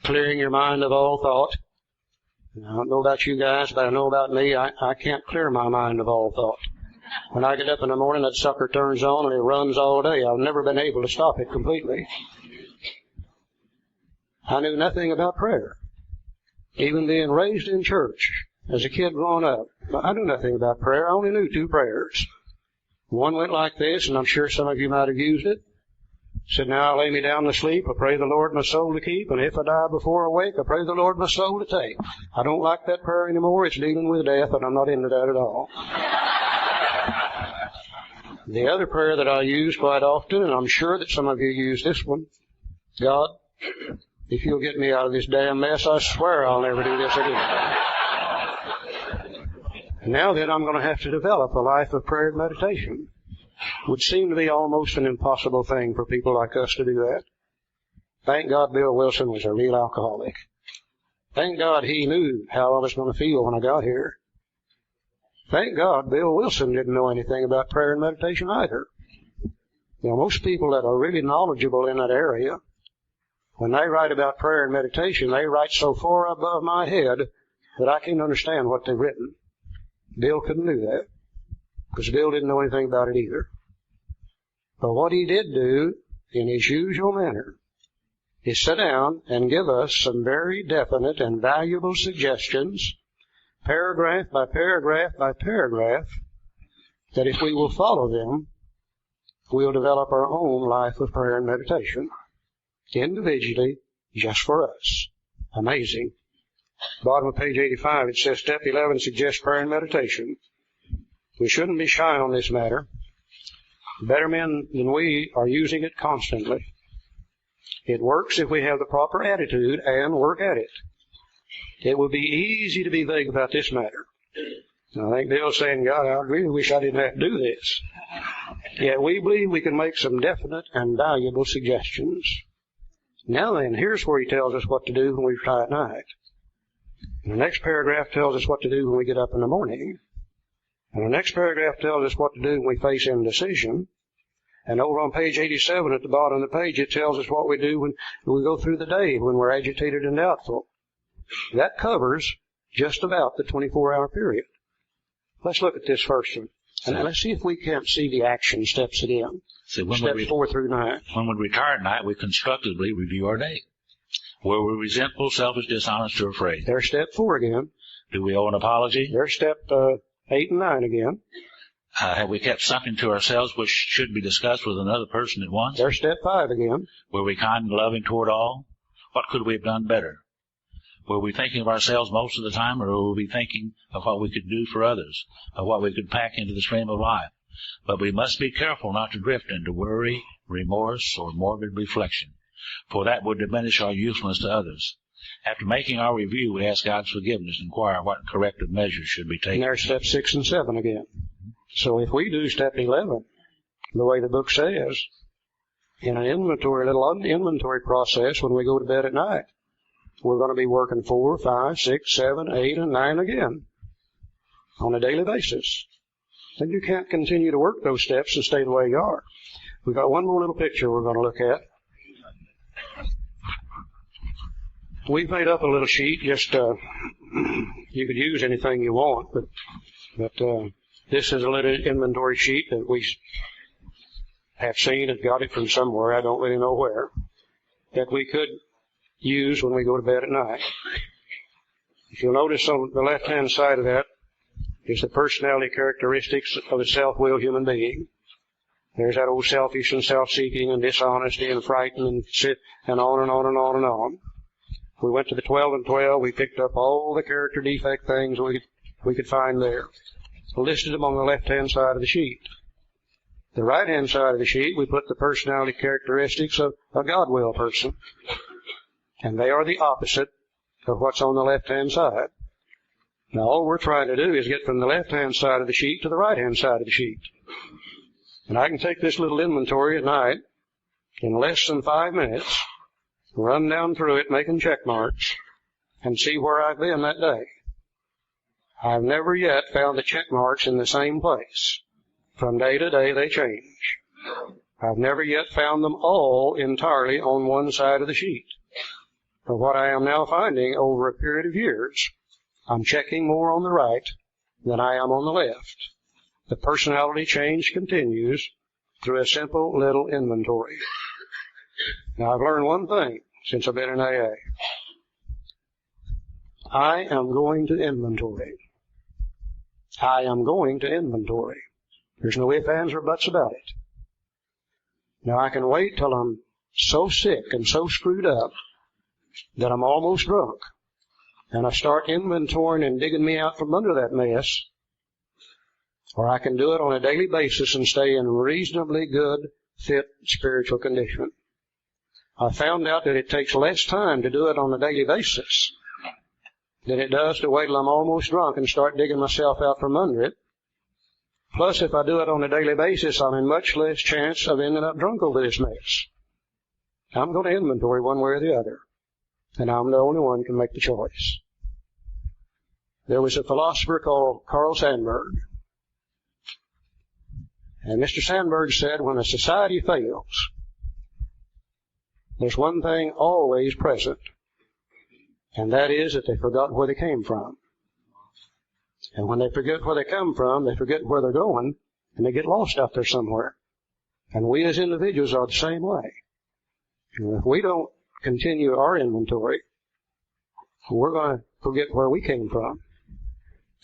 clearing your mind of all thought. I don't know about you guys, but I know about me. I can't clear my mind of all thought. When I get up in the morning, that sucker turns on and it runs all day. I've never been able to stop it completely. I knew nothing about prayer. Even being raised in church as a kid growing up, I knew nothing about prayer. I only knew two prayers. One went like this, and I'm sure some of you might have used it. Said, now I lay me down to sleep, I pray the Lord my soul to keep, and if I die before I wake, I pray the Lord my soul to take. I don't like that prayer anymore. It's dealing with death, and I'm not into that at all. The other prayer that I use quite often, and I'm sure that some of you use this one, God, if you'll get me out of this damn mess, I swear I'll never do this again. And now then, I'm going to have to develop a life of prayer and meditation. Would seem to be almost an impossible thing for people like us to do that. Thank God Bill Wilson was a real alcoholic. Thank God he knew how I was going to feel when I got here. Thank God Bill Wilson didn't know anything about prayer and meditation either. You know, most people that are really knowledgeable in that area, when they write about prayer and meditation, they write so far above my head that I can't understand what they've written. Bill couldn't do that, because Bill didn't know anything about it either. But what he did do, in his usual manner, is sit down and give us some very definite and valuable suggestions, paragraph by paragraph by paragraph, that if we will follow them, we'll develop our own life of prayer and meditation, individually, just for us. Amazing. Bottom of page 85, it says, Step 11 suggests prayer and meditation. We shouldn't be shy on this matter. Better men than we are using it constantly. It works if we have the proper attitude and work at it. It would be easy to be vague about this matter. I think Bill's saying, God, I really wish I didn't have to do this. Yet we believe we can make some definite and valuable suggestions. Now then, here's where he tells us what to do when we try at night. And the next paragraph tells us what to do when we get up in the morning. And the next paragraph tells us what to do when we face indecision. And over on page 87 at the bottom of the page, it tells us what we do when we go through the day, when we're agitated and doubtful. That covers just about the 24-hour period. Let's look at this first one. And let's see if we can't see the action steps again. Steps 4 through 9. When we retire at night, we constructively review our day. Were we resentful, selfish, dishonest, or afraid? There's step 4 again. Do we owe an apology? There's step 8 and 9 again. Have we kept something to ourselves which should be discussed with another person at once? There's step 5 again. Were we kind and loving toward all? What could we have done better? Were we thinking of ourselves most of the time, or were we thinking of what we could do for others, of what we could pack into the stream of life? But we must be careful not to drift into worry, remorse, or morbid reflection, for that would diminish our usefulness to others. After making our review, we ask God's forgiveness and inquire what corrective measures should be taken. And there's step 6 and 7 again. So if we do step 11, the way the book says, in an little inventory process when we go to bed at night, we're going to be working 4, 5, 6, 7, 8, and 9 again on a daily basis. Then you can't continue to work those steps and stay the way you are. We've got one more little picture we're going to look at. We've made up a little sheet. Just you could use anything you want, but this is a little inventory sheet that we have seen and got it from somewhere. I don't really know where, that we could use when we go to bed at night. If you'll notice on the left-hand side of that is the personality characteristics of a self-willed human being. There's that old selfish and self-seeking and dishonesty and frightened and on and on and on and on. We went to the 12 and 12. We picked up all the character defect things we could find there, listed them on the left-hand side of the sheet. The right-hand side of the sheet, we put the personality characteristics of a God-will person. And they are the opposite of what's on the left-hand side. Now, all we're trying to do is get from the left-hand side of the sheet to the right-hand side of the sheet. And I can take this little inventory at night in less than 5 minutes, run down through it making check marks, and see where I've been that day. I've never yet found the check marks in the same place. From day to day, they change. I've never yet found them all entirely on one side of the sheet. But what I am now finding over a period of years, I'm checking more on the right than I am on the left. The personality change continues through a simple little inventory. Now, I've learned one thing since I've been in AA. I am going to inventory. I am going to inventory. There's no ifs, ands, or buts about it. Now, I can wait till I'm so sick and so screwed up that I'm almost drunk, and I start inventorying and digging me out from under that mess, or I can do it on a daily basis and stay in reasonably good, fit spiritual condition. I found out that it takes less time to do it on a daily basis than it does to wait till I'm almost drunk and start digging myself out from under it. Plus, if I do it on a daily basis, I'm in much less chance of ending up drunk over this mess. I'm going to inventory one way or the other, and I'm the only one who can make the choice. There was a philosopher called Carl Sandburg, and Mr. Sandburg said, when a society fails, there's one thing always present, and that is that they forgot where they came from. And when they forget where they come from, they forget where they're going, and they get lost out there somewhere. And we as individuals are the same way. And if we don't continue our inventory, we're going to forget where we came from.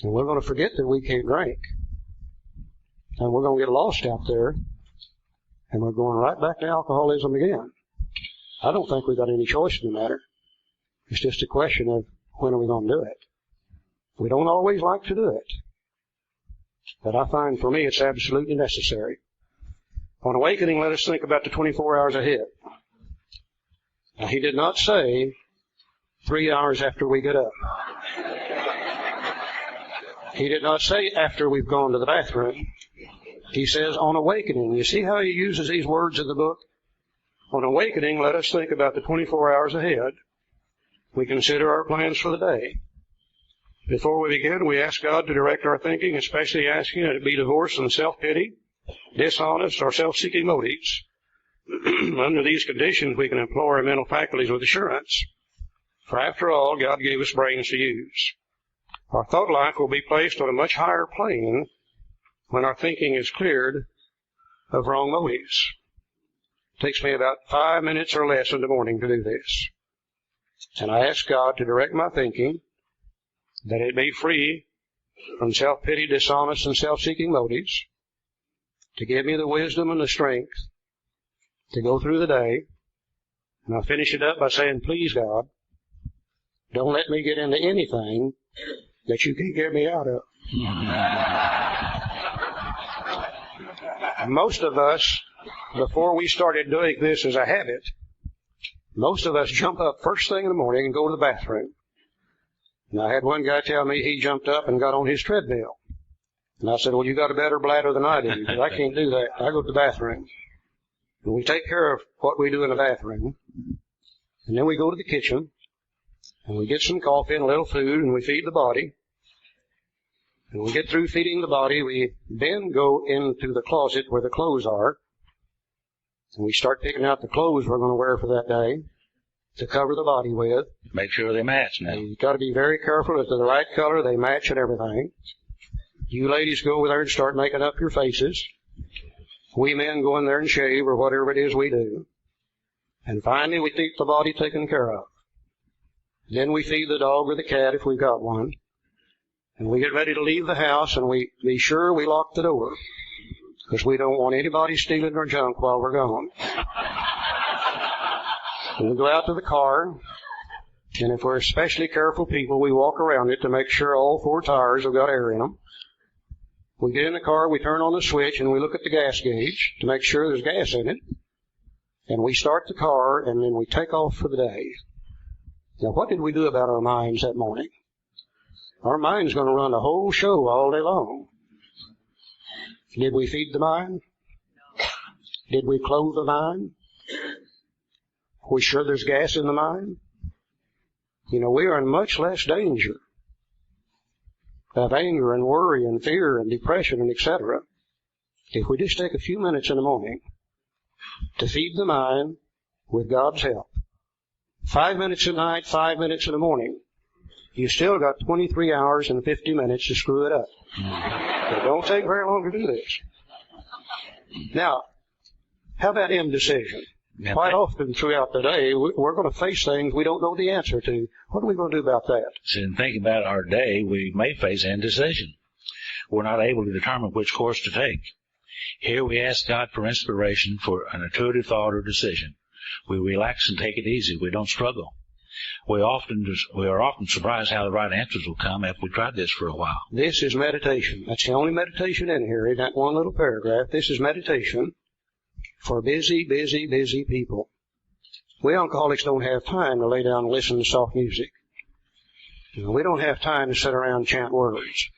And we're going to forget that we can't drink. And we're going to get lost out there, and we're going right back to alcoholism again. I don't think we've got any choice in the matter. It's just a question of when are we going to do it. We don't always like to do it, but I find for me it's absolutely necessary. On awakening, let us think about the 24 hours ahead. Now, he did not say 3 hours after we get up. He did not say after we've gone to the bathroom. He says on awakening. You see how he uses these words in the book? On awakening, let us think about the 24 hours ahead. We consider our plans for the day. Before we begin, we ask God to direct our thinking, especially asking that it be divorced from self-pity, dishonest, or self-seeking motives. Under these conditions, we can employ our mental faculties with assurance. For after all, God gave us brains to use. Our thought life will be placed on a much higher plane when our thinking is cleared of wrong motives. It takes me about 5 minutes or less in the morning to do this. And I ask God to direct my thinking, that it be free from self-pity, dishonest, and self-seeking motives, to give me the wisdom and the strength to go through the day. And I'll finish it up by saying, please, God, don't let me get into anything that you can get me out of. Most of us, before we started doing this as a habit, most of us jump up first thing in the morning and go to the bathroom. And I had one guy tell me he jumped up and got on his treadmill. And I said, well, you got a better bladder than I do. He said, I can't do that. I go to the bathroom. And we take care of what we do in the bathroom. And then we go to the kitchen. And we get some coffee and a little food, and we feed the body. And we get through feeding the body, we then go into the closet where the clothes are. And we start picking out the clothes we're going to wear for that day to cover the body with. Make sure they match now. You've got to be very careful that they're the right color, they match and everything. You ladies go over there and start making up your faces. We men go in there and shave or whatever it is we do. And finally we keep the body taken care of. Then we feed the dog or the cat if we've got one. And we get ready to leave the house, and we be sure we lock the door, because we don't want anybody stealing our junk while we're gone. And we go out to the car, and if we're especially careful people, we walk around it to make sure all 4 tires have got air in them. We get in the car, we turn on the switch, and we look at the gas gauge to make sure there's gas in it. And we start the car, and then we take off for the day. Now, what did we do about our minds that morning? Our mind's going to run the whole show all day long. Did we feed the mind? Did we clothe the mind? Are we sure there's gas in the mind? You know, we are in much less danger of anger and worry and fear and depression and etc. if we just take a few minutes in the morning to feed the mind with God's help. 5 minutes at night, 5 minutes in the morning. You still got 23 hours and 50 minutes to screw it up. It don't take very long to do this. Now, how about indecision? Quite often throughout the day, we're going to face things we don't know the answer to. What are we going to do about that? So in thinking about our day, we may face indecision. We're not able to determine which course to take. Here we ask God for inspiration for an intuitive thought or decision. We relax and take it easy. We don't struggle. We are often surprised how the right answers will come after we tried this for a while. This is meditation. That's the only meditation in here, in that one little paragraph. This is meditation for busy, busy, busy people. We alcoholics don't have time to lay down and listen to soft music. You know, we don't have time to sit around and chant words.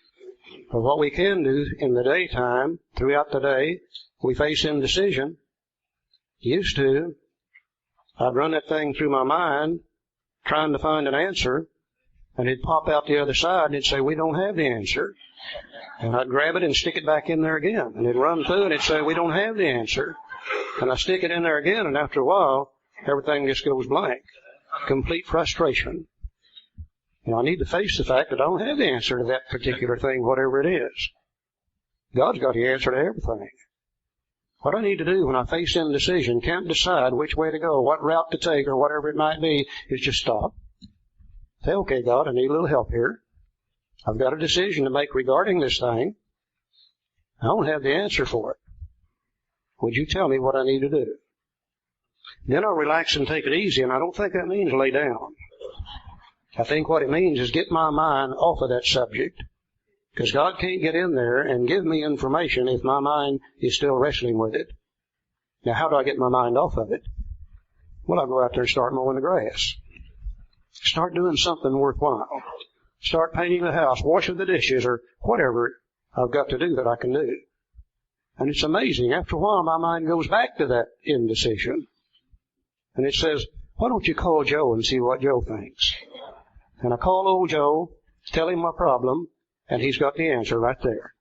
But what we can do in the daytime, throughout the day, we face indecision. Used to, I'd run that thing through my mind, trying to find an answer, and it'd pop out the other side, and it'd say, we don't have the answer. And I'd grab it and stick it back in there again, and it'd run through, and it'd say, we don't have the answer. And I stick it in there again, and after a while, everything just goes blank. Complete frustration. You know, I need to face the fact that I don't have the answer to that particular thing, whatever it is. God's got the answer to everything. What I need to do when I face indecision, can't decide which way to go, what route to take, or whatever it might be, is just stop. Say, okay, God, I need a little help here. I've got a decision to make regarding this thing. I don't have the answer for it. Would you tell me what I need to do? Then I'll relax and take it easy, and I don't think that means lay down. I think what it means is get my mind off of that subject, because God can't get in there and give me information if my mind is still wrestling with it. Now, how do I get my mind off of it? Well, I'll go out there and start mowing the grass. Start doing something worthwhile. Start painting the house, washing the dishes, or whatever I've got to do that I can do. And it's amazing. After a while, my mind goes back to that indecision. And it says, why don't you call Joe and see what Joe thinks? And I call old Joe, tell him my problem, and he's got the answer right there.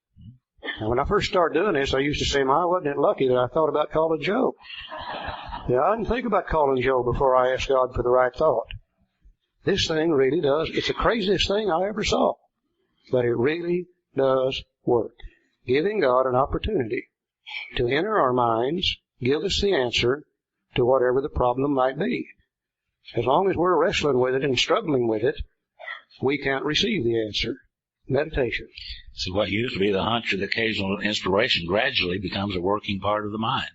And when I first started doing this, I used to say, wasn't it lucky that I thought about calling Joe? Yeah, I didn't think about calling Joe before I asked God for the right thought. This thing really does. It's the craziest thing I ever saw. But it really does work. Giving God an opportunity to enter our minds, give us the answer to whatever the problem might be. As long as we're wrestling with it and struggling with it, we can't receive the answer. Meditation. So what used to be the hunch or the occasional inspiration gradually becomes a working part of the mind.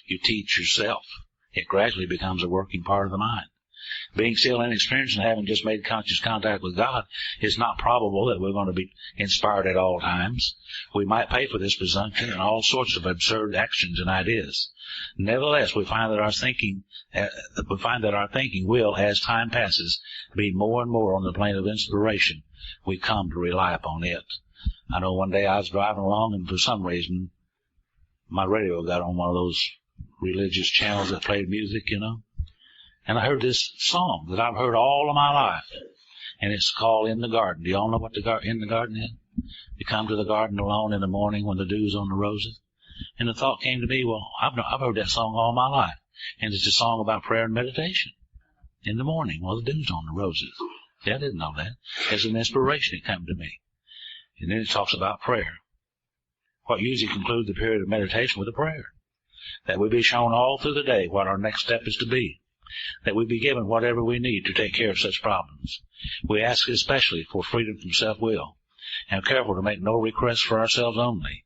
You teach yourself. It gradually becomes a working part of the mind. Being still inexperienced and having just made conscious contact with God, it's not probable that we're going to be inspired at all times. We might pay for this presumption in all sorts of absurd actions and ideas. Nevertheless, we find that our thinking will, as time passes, be more and more on the plane of inspiration. We come to rely upon it. I know one day I was driving along, and for some reason, my radio got on one of those religious channels that played music, you know. And I heard this song that I've heard all of my life. And it's called In the Garden. Do you all know what In the Garden is? You come to the garden alone in the morning when the dew's on the roses. And the thought came to me, well, I've heard that song all my life. And it's a song about prayer and meditation. In the morning while the dew's on the roses. See, I didn't know that. It's an inspiration that came to me. And then it talks about prayer. What usually concludes the period of meditation with a prayer. That we be shown all through the day what our next step is to be. That we be given whatever we need to take care of such problems. We ask especially for freedom from self-will, and are careful to make no requests for ourselves only.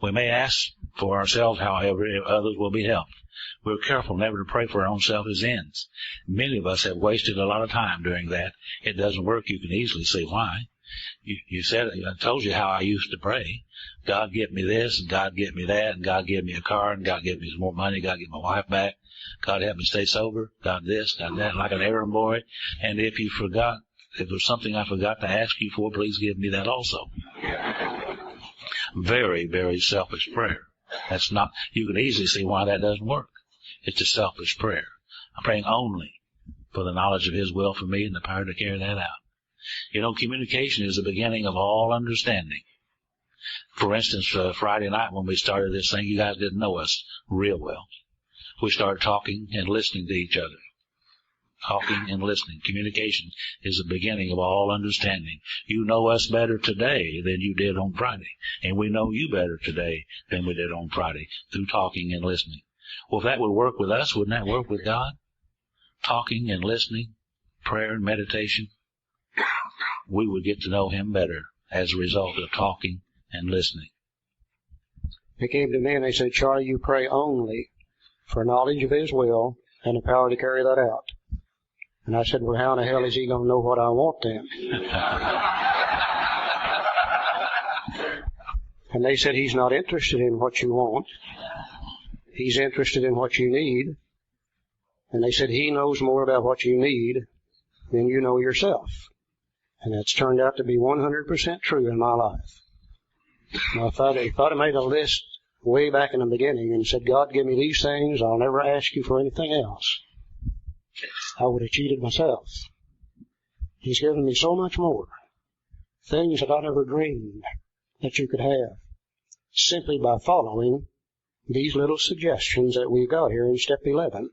We may ask for ourselves, however, if others will be helped. We're careful never to pray for our own selfish ends. Many of us have wasted a lot of time doing that. It doesn't work. You can easily see why. You said, I told you how I used to pray. God give me this, and God give me that, and God give me a car, and God give me some more money, God give my wife back, God help me stay sober, God this, God that, like an errand boy. And if there's something I forgot to ask you for, please give me that also. Very, very selfish prayer. You can easily see why that doesn't work. It's a selfish prayer. I'm praying only for the knowledge of His will for me and the power to carry that out. You know, communication is the beginning of all understanding. For instance, Friday night when we started this thing, you guys didn't know us real well. We started talking and listening to each other. Talking and listening. Communication is the beginning of all understanding. You know us better today than you did on Friday. And we know you better today than we did on Friday through talking and listening. Well, if that would work with us, wouldn't that work with God? Talking and listening, prayer and meditation. We would get to know Him better as a result of talking and listening. They came to me and they said, Charlie, you pray only for knowledge of His will and the power to carry that out. And I said, well, how in the hell is He going to know what I want then? And they said, He's not interested in what you want. He's interested in what you need. And they said, He knows more about what you need than you know yourself. And that's turned out to be 100% true in my life. Now, if I'd made a list way back in the beginning and said, God, give me these things, I'll never ask you for anything else, I would have cheated myself. He's given me so much more. Things that I never dreamed that you could have simply by following these little suggestions that we've got here in step 11.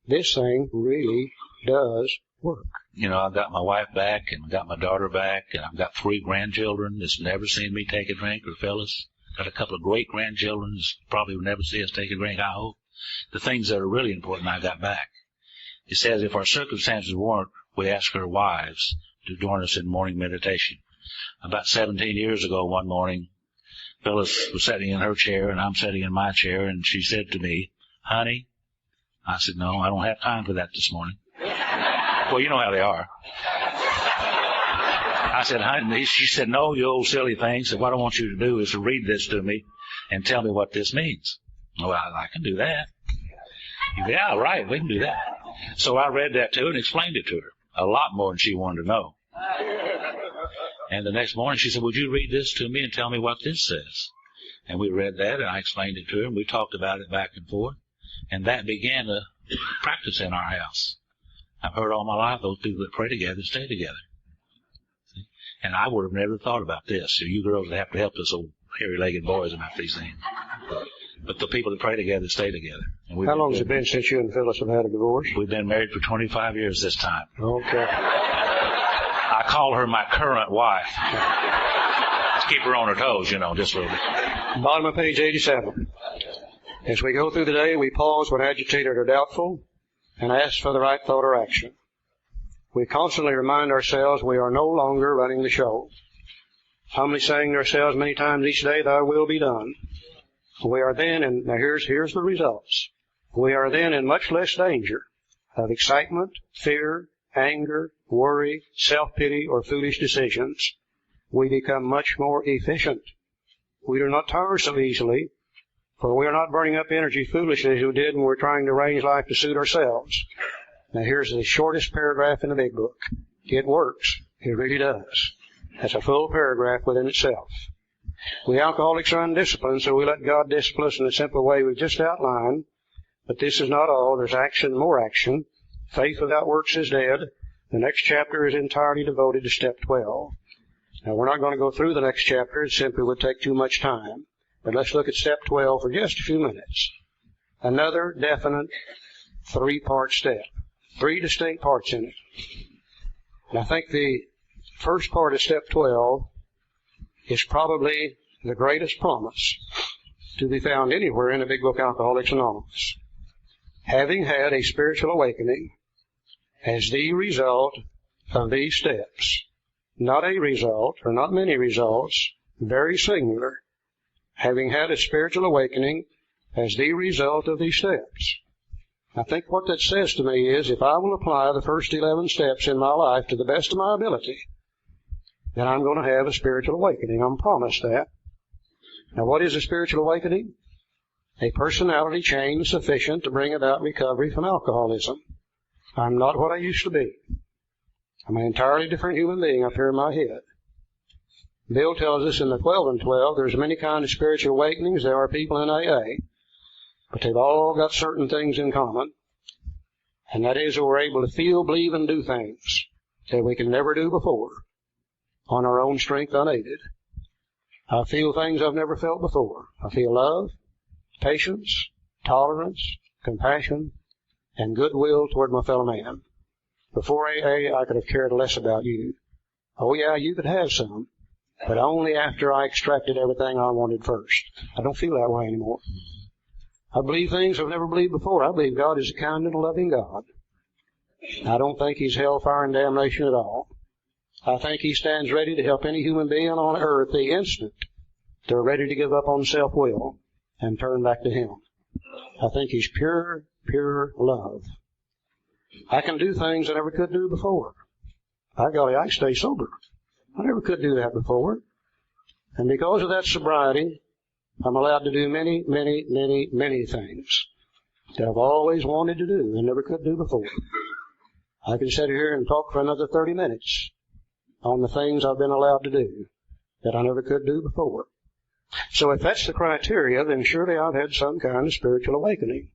This thing really does work. You know, I've got my wife back, and I've got my daughter back, and I've got 3 grandchildren that's never seen me take a drink, or fellas. Got a couple of great grandchildren that probably will never see us take a drink, I hope. The things that are really important I got back. It says if our circumstances warrant, we ask our wives to join us in morning meditation. About 17 years ago, one morning, Phyllis was sitting in her chair, and I'm sitting in my chair, and she said to me, honey, I said, no, I don't have time for that this morning. Well, you know how they are. I said, honey, she said, no, you old silly thing. So what I want you to do is to read this to me and tell me what this means. Well, I can do that. Yeah, right, we can do that. So I read that to her and explained it to her. A lot more than she wanted to know. And the next morning she said, would you read this to me and tell me what this says? And we read that and I explained it to her and we talked about it back and forth. And that began a practice in our house. I've heard all my life those people that pray together stay together. See? And I would have never thought about this. So you girls have to help us old hairy-legged boys about these things. But the people that pray together stay together. And how long has it been since you and Phyllis have had a divorce? We've been married for 25 years this time. Okay. I call her my current wife. Keep her on her toes, you know, just a little bit. Bottom of page 87. As we go through the day, we pause when agitated or doubtful and ask for the right thought or action. We constantly remind ourselves we are no longer running the show. Humbly saying to ourselves many times each day, thy will be done. We are then, and now here's the results. We are then in much less danger of excitement, fear, anger, worry, self-pity, or foolish decisions. We become much more efficient. We do not tire so easily, for we are not burning up energy foolishly as we did when we were trying to arrange life to suit ourselves. Now here's the shortest paragraph in the big book. It works. It really does. That's a full paragraph within itself. We alcoholics are undisciplined, so we let God discipline us in the simple way we've just outlined. But this is not all. There's action, more action. Faith without works is dead. The next chapter is entirely devoted to step 12. Now, we're not going to go through the next chapter. It simply would take too much time. But let's look at step 12 for just a few minutes. Another definite 3-part step. 3 distinct parts in it. And I think the first part of step 12 is probably the greatest promise to be found anywhere in the big book Alcoholics Anonymous. Having had a spiritual awakening as the result of these steps, not a result or not many results, very singular, having had a spiritual awakening as the result of these steps. I think what that says to me is if I will apply the first 11 steps in my life to the best of my ability, then I'm going to have a spiritual awakening. I'm promised that. Now, what is a spiritual awakening? A personality change sufficient to bring about recovery from alcoholism. I'm not what I used to be. I'm an entirely different human being up here in my head. Bill tells us in the 12 and 12 there's many kinds of spiritual awakenings. There are people in AA, but they've all got certain things in common, and that is that we're able to feel, believe, and do things that we can never do before on our own strength unaided. I feel things I've never felt before. I feel love, patience, tolerance, compassion, and goodwill toward my fellow man. Before AA, I could have cared less about you. Oh yeah, you could have some, but only after I extracted everything I wanted first. I don't feel that way anymore. I believe things I've never believed before. I believe God is a kind and a loving God. I don't think He's hellfire and damnation at all. I think He stands ready to help any human being on earth the instant they're ready to give up on self-will and turn back to Him. I think He's pure, pure love. I can do things I never could do before. By golly, I stay sober. I never could do that before. And because of that sobriety, I'm allowed to do many, many, many, many things that I've always wanted to do and never could do before. I can sit here and talk for another 30 minutes on the things I've been allowed to do that I never could do before. So if that's the criteria, then surely I've had some kind of spiritual awakening.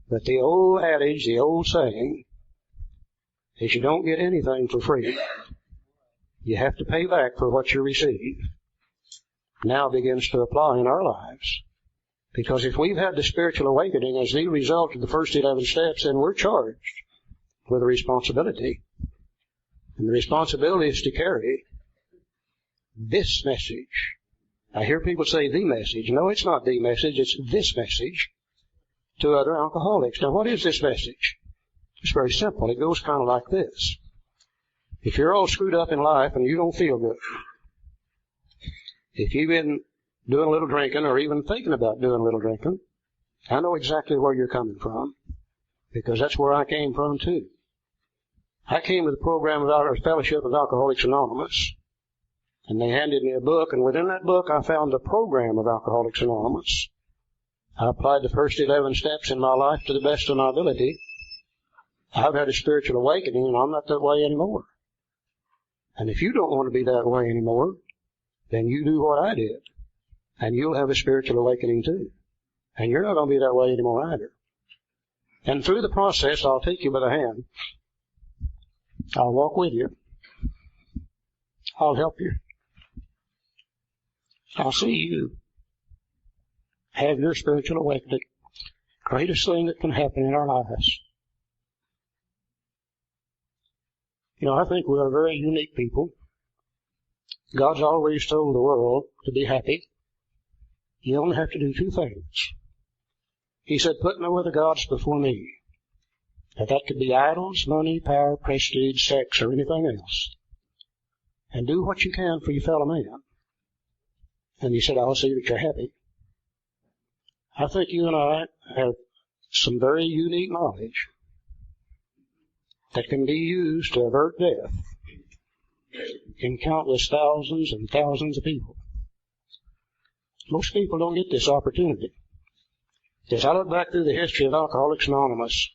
But the old adage, the old saying, is you don't get anything for free. You have to pay back for what you receive. Now begins to apply in our lives. Because if we've had the spiritual awakening as the result of the first 11 steps, then we're charged with a responsibility. And the responsibility is to carry this message. I hear people say the message. No, it's not the message, it's this message to other alcoholics. Now, what is this message? It's very simple. It goes kind of like this. If you're all screwed up in life and you don't feel good, if you've been doing a little drinking or even thinking about doing a little drinking, I know exactly where you're coming from, because that's where I came from too. I came to the program of our Fellowship of Alcoholics Anonymous, and they handed me a book, and within that book I found the program of Alcoholics Anonymous. I applied the first 11 steps in my life to the best of my ability. I've had a spiritual awakening, and I'm not that way anymore. And if you don't want to be that way anymore, then you do what I did, and you'll have a spiritual awakening too. And you're not going to be that way anymore either. And through the process, I'll take you by the hand. I'll walk with you. I'll help you. I'll see you have your spiritual awakening. Greatest thing that can happen in our lives. You know, I think we're a very unique people. God's always told the world to be happy. You only have to do 2 things. He said, put no other gods before me. Now, that could be idols, money, power, prestige, sex, or anything else. And do what you can for your fellow man. And he said, I'll see that you're happy. I think you and I have some very unique knowledge that can be used to avert death in countless thousands and thousands of people. Most people don't get this opportunity. As I look back through the history of Alcoholics Anonymous,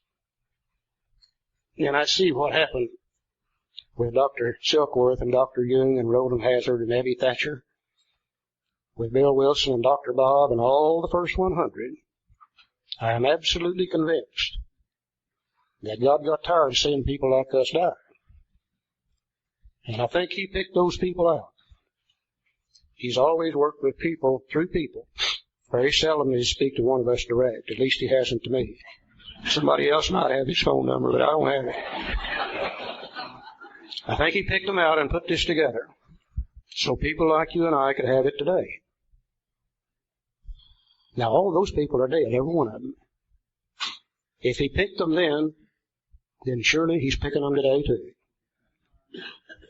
and I see what happened with Dr. Silkworth and Dr. Jung and Roland Hazard and Abby Thatcher, with Bill Wilson and Dr. Bob and all the first 100, I am absolutely convinced that God got tired of seeing people like us die. And I think he picked those people out. He's always worked with people, through people. Very seldom does he speak to one of us direct. At least he hasn't to me. Somebody else might have his phone number, but I don't have it. I think he picked them out and put this together so people like you and I could have it today. Now, all those people are dead, every one of them. If he picked them then surely he's picking them today too.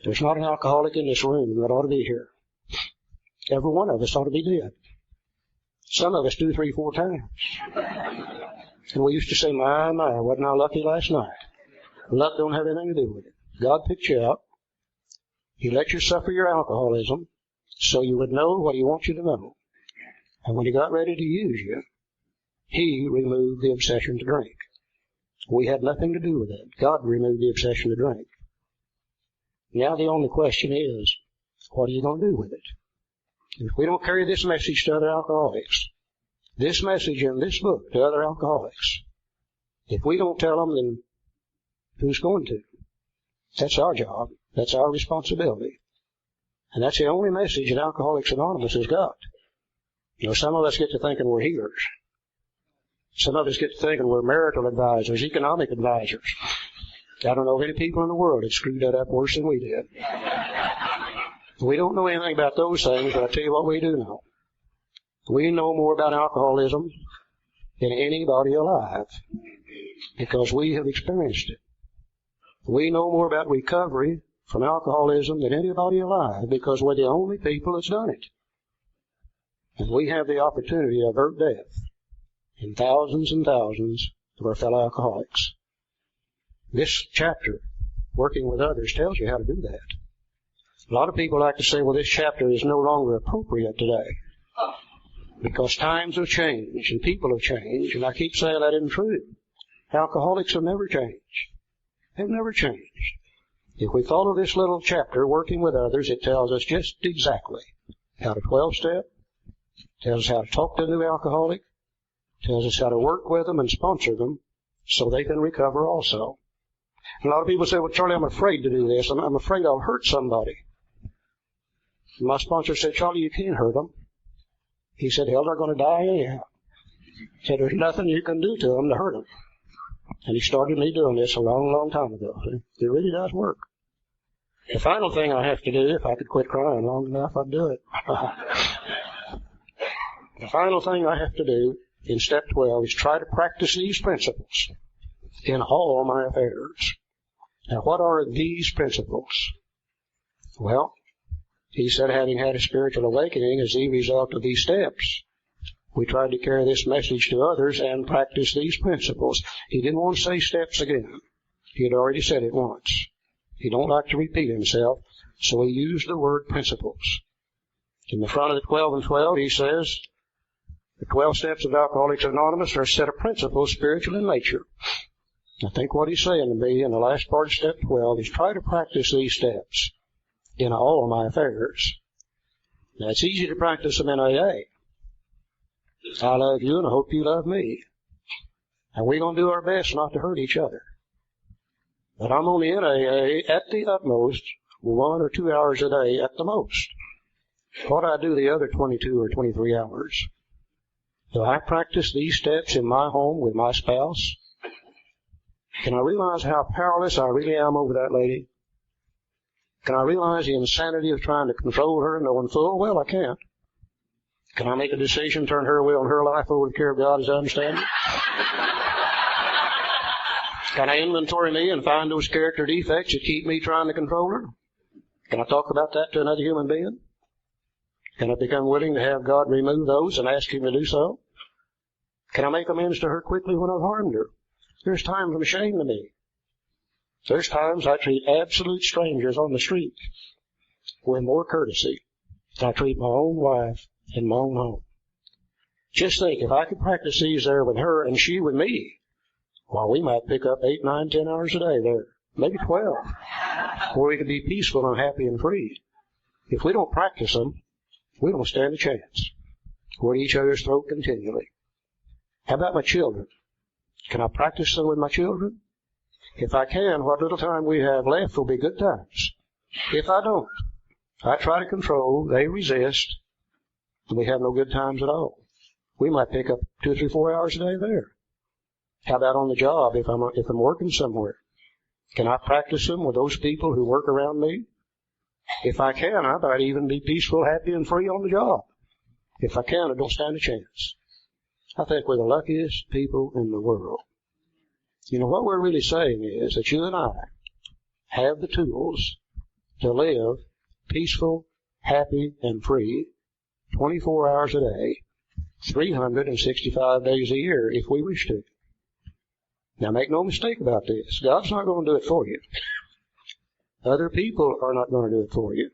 There's not an alcoholic in this room that ought to be here. Every one of us ought to be dead. Some of us 2, 3, 4 times. And we used to say, my, wasn't I lucky last night? Luck don't have anything to do with it. God picked you out. He let you suffer your alcoholism so you would know what he wants you to know. And when he got ready to use you, he removed the obsession to drink. We had nothing to do with it. God removed the obsession to drink. Now the only question is, what are you going to do with it? If we don't carry this message to other alcoholics, this message in this book to other alcoholics, if we don't tell them, then who's going to? That's our job. That's our responsibility. And that's the only message that Alcoholics Anonymous has got. You know, some of us get to thinking we're healers. Some of us get to thinking we're marital advisors, economic advisors. I don't know of any people in the world that screwed that up worse than we did. We don't know anything about those things, but I tell you what we do know. We know more about alcoholism than anybody alive because we have experienced it. We know more about recovery from alcoholism than anybody alive because we're the only people that's done it. And we have the opportunity to avert death in thousands and thousands of our fellow alcoholics. This chapter, Working with Others, tells you how to do that. A lot of people like to say, well, this chapter is no longer appropriate today because times have changed and people have changed, and I keep saying that isn't true. Alcoholics have never changed. They've never changed. If we follow this little chapter, Working with Others, it tells us just exactly how to 12-step, tells us how to talk to a new alcoholic, tells us how to work with them and sponsor them so they can recover also. And a lot of people say, well, Charlie, I'm afraid to do this. I'm afraid I'll hurt somebody. And my sponsor said, Charlie, you can't hurt them. He said, hell, they're going to die anyhow. He said, there's nothing you can do to them to hurt them. And he started me doing this a long, long time ago. It really does work. The final thing I have to do, if I could quit crying long enough, I'd do it. The final thing I have to do in step 12 is try to practice these principles in all my affairs. Now, what are these principles? Well, he said having had a spiritual awakening as the result of these steps, we tried to carry this message to others and practice these principles. He didn't want to say steps again. He had already said it once. He don't like to repeat himself, so he used the word principles. In the front of the 12 and 12, he says, the 12 steps of Alcoholics Anonymous are a set of principles spiritual in nature. I think what he's saying to me in the last part of step 12 is try to practice these steps in all of my affairs. Now, it's easy to practice them in AA. I love you and I hope you love me. And we're going to do our best not to hurt each other. But I'm only in AA at the utmost 1 or 2 hours a day at the most. What do I do the other 22 or 23 hours? Do I practice these steps in my home with my spouse? Can I realize how powerless I really am over that lady? Can I realize the insanity of trying to control her, knowing full well I can't? Can I make a decision, turn her will and her life over to the care of God as I understand it? Can I inventory me and find those character defects that keep me trying to control her? Can I talk about that to another human being? Can I become willing to have God remove those and ask Him to do so? Can I make amends to her quickly when I've harmed her? There's times I'm ashamed of me. There's times I treat absolute strangers on the street with more courtesy than I treat my own wife in my own home. Just think, if I could practice these there with her and she with me, well, we might pick up 8, 9, 10 hours a day there, maybe 12, where we could be peaceful and happy and free. If we don't practice them, we don't stand a chance. We're at each other's throat continually. How about my children? Can I practice them with my children? If I can, what little time we have left will be good times. If I don't, I try to control, they resist, and we have no good times at all. We might pick up 2, 3, 4 hours a day there. How about on the job if I'm working somewhere? Can I practice them with those people who work around me? If I can, I might even be peaceful, happy, and free on the job. If I can, I don't stand a chance. I think we're the luckiest people in the world. You know, what we're really saying is that you and I have the tools to live peaceful, happy, and free 24 hours a day, 365 days a year if we wish to. Now, make no mistake about this. God's not going to do it for you. Other people are not going to do it for you.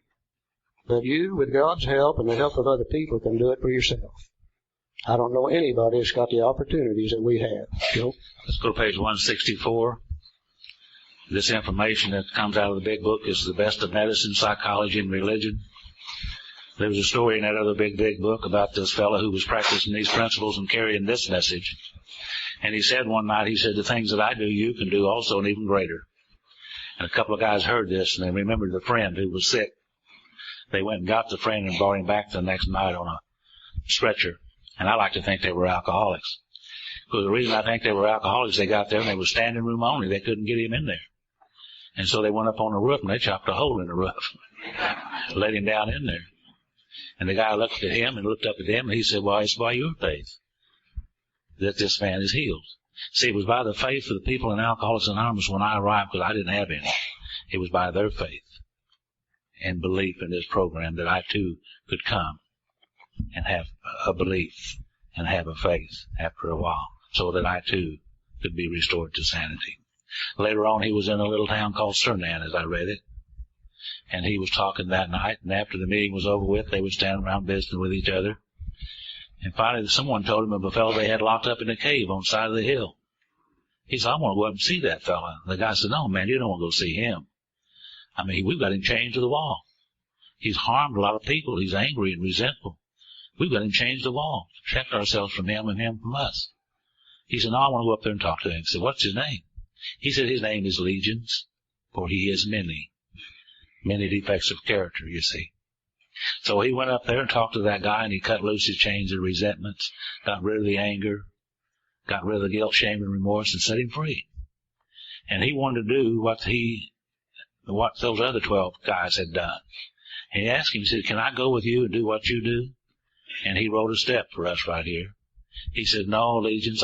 But you, with God's help and the help of other people, can do it for yourself. I don't know anybody that's got the opportunities that we have. Joe? Let's go to page 164. This information that comes out of the big book is the best of medicine, psychology, and religion. There was a story in that other big book about this fellow who was practicing these principles and carrying this message. And he said one night, he said, the things that I do, you can do also and even greater. And a couple of guys heard this, and they remembered the friend who was sick. They went and got the friend and brought him back the next night on a stretcher. And I like to think they were alcoholics. Because the reason I think they were alcoholics, they got there and they were standing room only. They couldn't get him in there. And so they went up on the roof and they chopped a hole in the roof. Let him down in there. And the guy looked at him and looked up at him and he said, well, it's by your faith that this man is healed. See, it was by the faith of the people in Alcoholics Anonymous when I arrived, because I didn't have any. It was by their faith and belief in this program that I too could come and have a belief and have a faith after a while, so that I too could be restored to sanity. Later on, he was in a little town called Cernan, as I read it, and he was talking that night, and after the meeting was over with, they would stand around visiting with each other. And finally, someone told him of a fellow they had locked up in a cave on the side of the hill. He said, I want to go up and see that fellow. The guy said, no, man, you don't want to go see him. I mean, we've got him chained to the wall. He's harmed a lot of people. He's angry and resentful. We've got him chained to the wall. Protect ourselves from him and him from us. He said, no, I want to go up there and talk to him. He said, what's his name? He said, his name is Legions, for he has many defects of character, you see. So he went up there and talked to that guy, and he cut loose his chains of resentments, got rid of the anger, got rid of the guilt, shame, and remorse, and set him free. And he wanted to do what those other 12 guys had done. And he asked him, he said, can I go with you and do what you do? And he wrote a step for us right here. He said, no, Legions,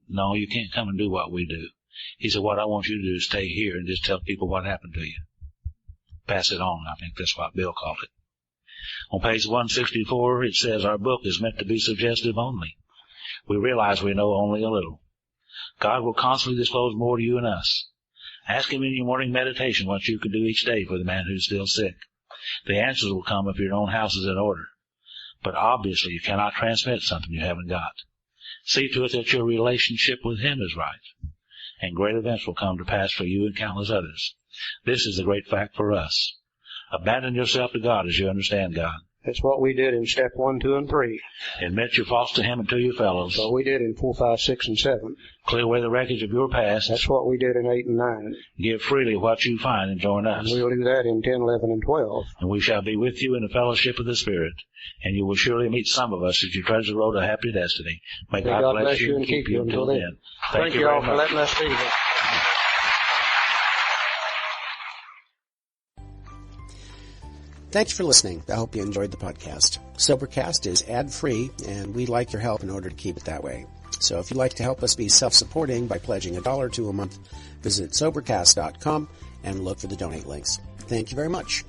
no, you can't come and do what we do. He said, what I want you to do is stay here and just tell people what happened to you. Pass it on. I think that's what Bill called it. On page 164, it says, our book is meant to be suggestive only. We realize we know only a little. God will constantly disclose more to you and us. Ask him in your morning meditation what you can do each day for the man who's still sick. The answers will come if your own house is in order. But obviously you cannot transmit something you haven't got. See to it that your relationship with him is right, and great events will come to pass for you and countless others. This is the great fact for us. Abandon yourself to God as you understand God. That's what we did in step 1, 2, and 3. Admit your faults to him and to your fellows. That's what we did in 4, 5, 6, and 7. Clear away the wreckage of your past. That's what we did in 8 and 9. Give freely what you find and join us. And we'll do that in 10, 11, and 12. And we shall be with you in the fellowship of the Spirit. And you will surely meet some of us as you tread the road to happy destiny. May God bless you and keep you until then. Thank you all for letting us be here. Thanks for listening. I hope you enjoyed the podcast. Sobercast is ad-free, and we'd like your help in order to keep it that way. So if you'd like to help us be self-supporting by pledging $1 or $2 a month, visit Sobercast.com and look for the donate links. Thank you very much.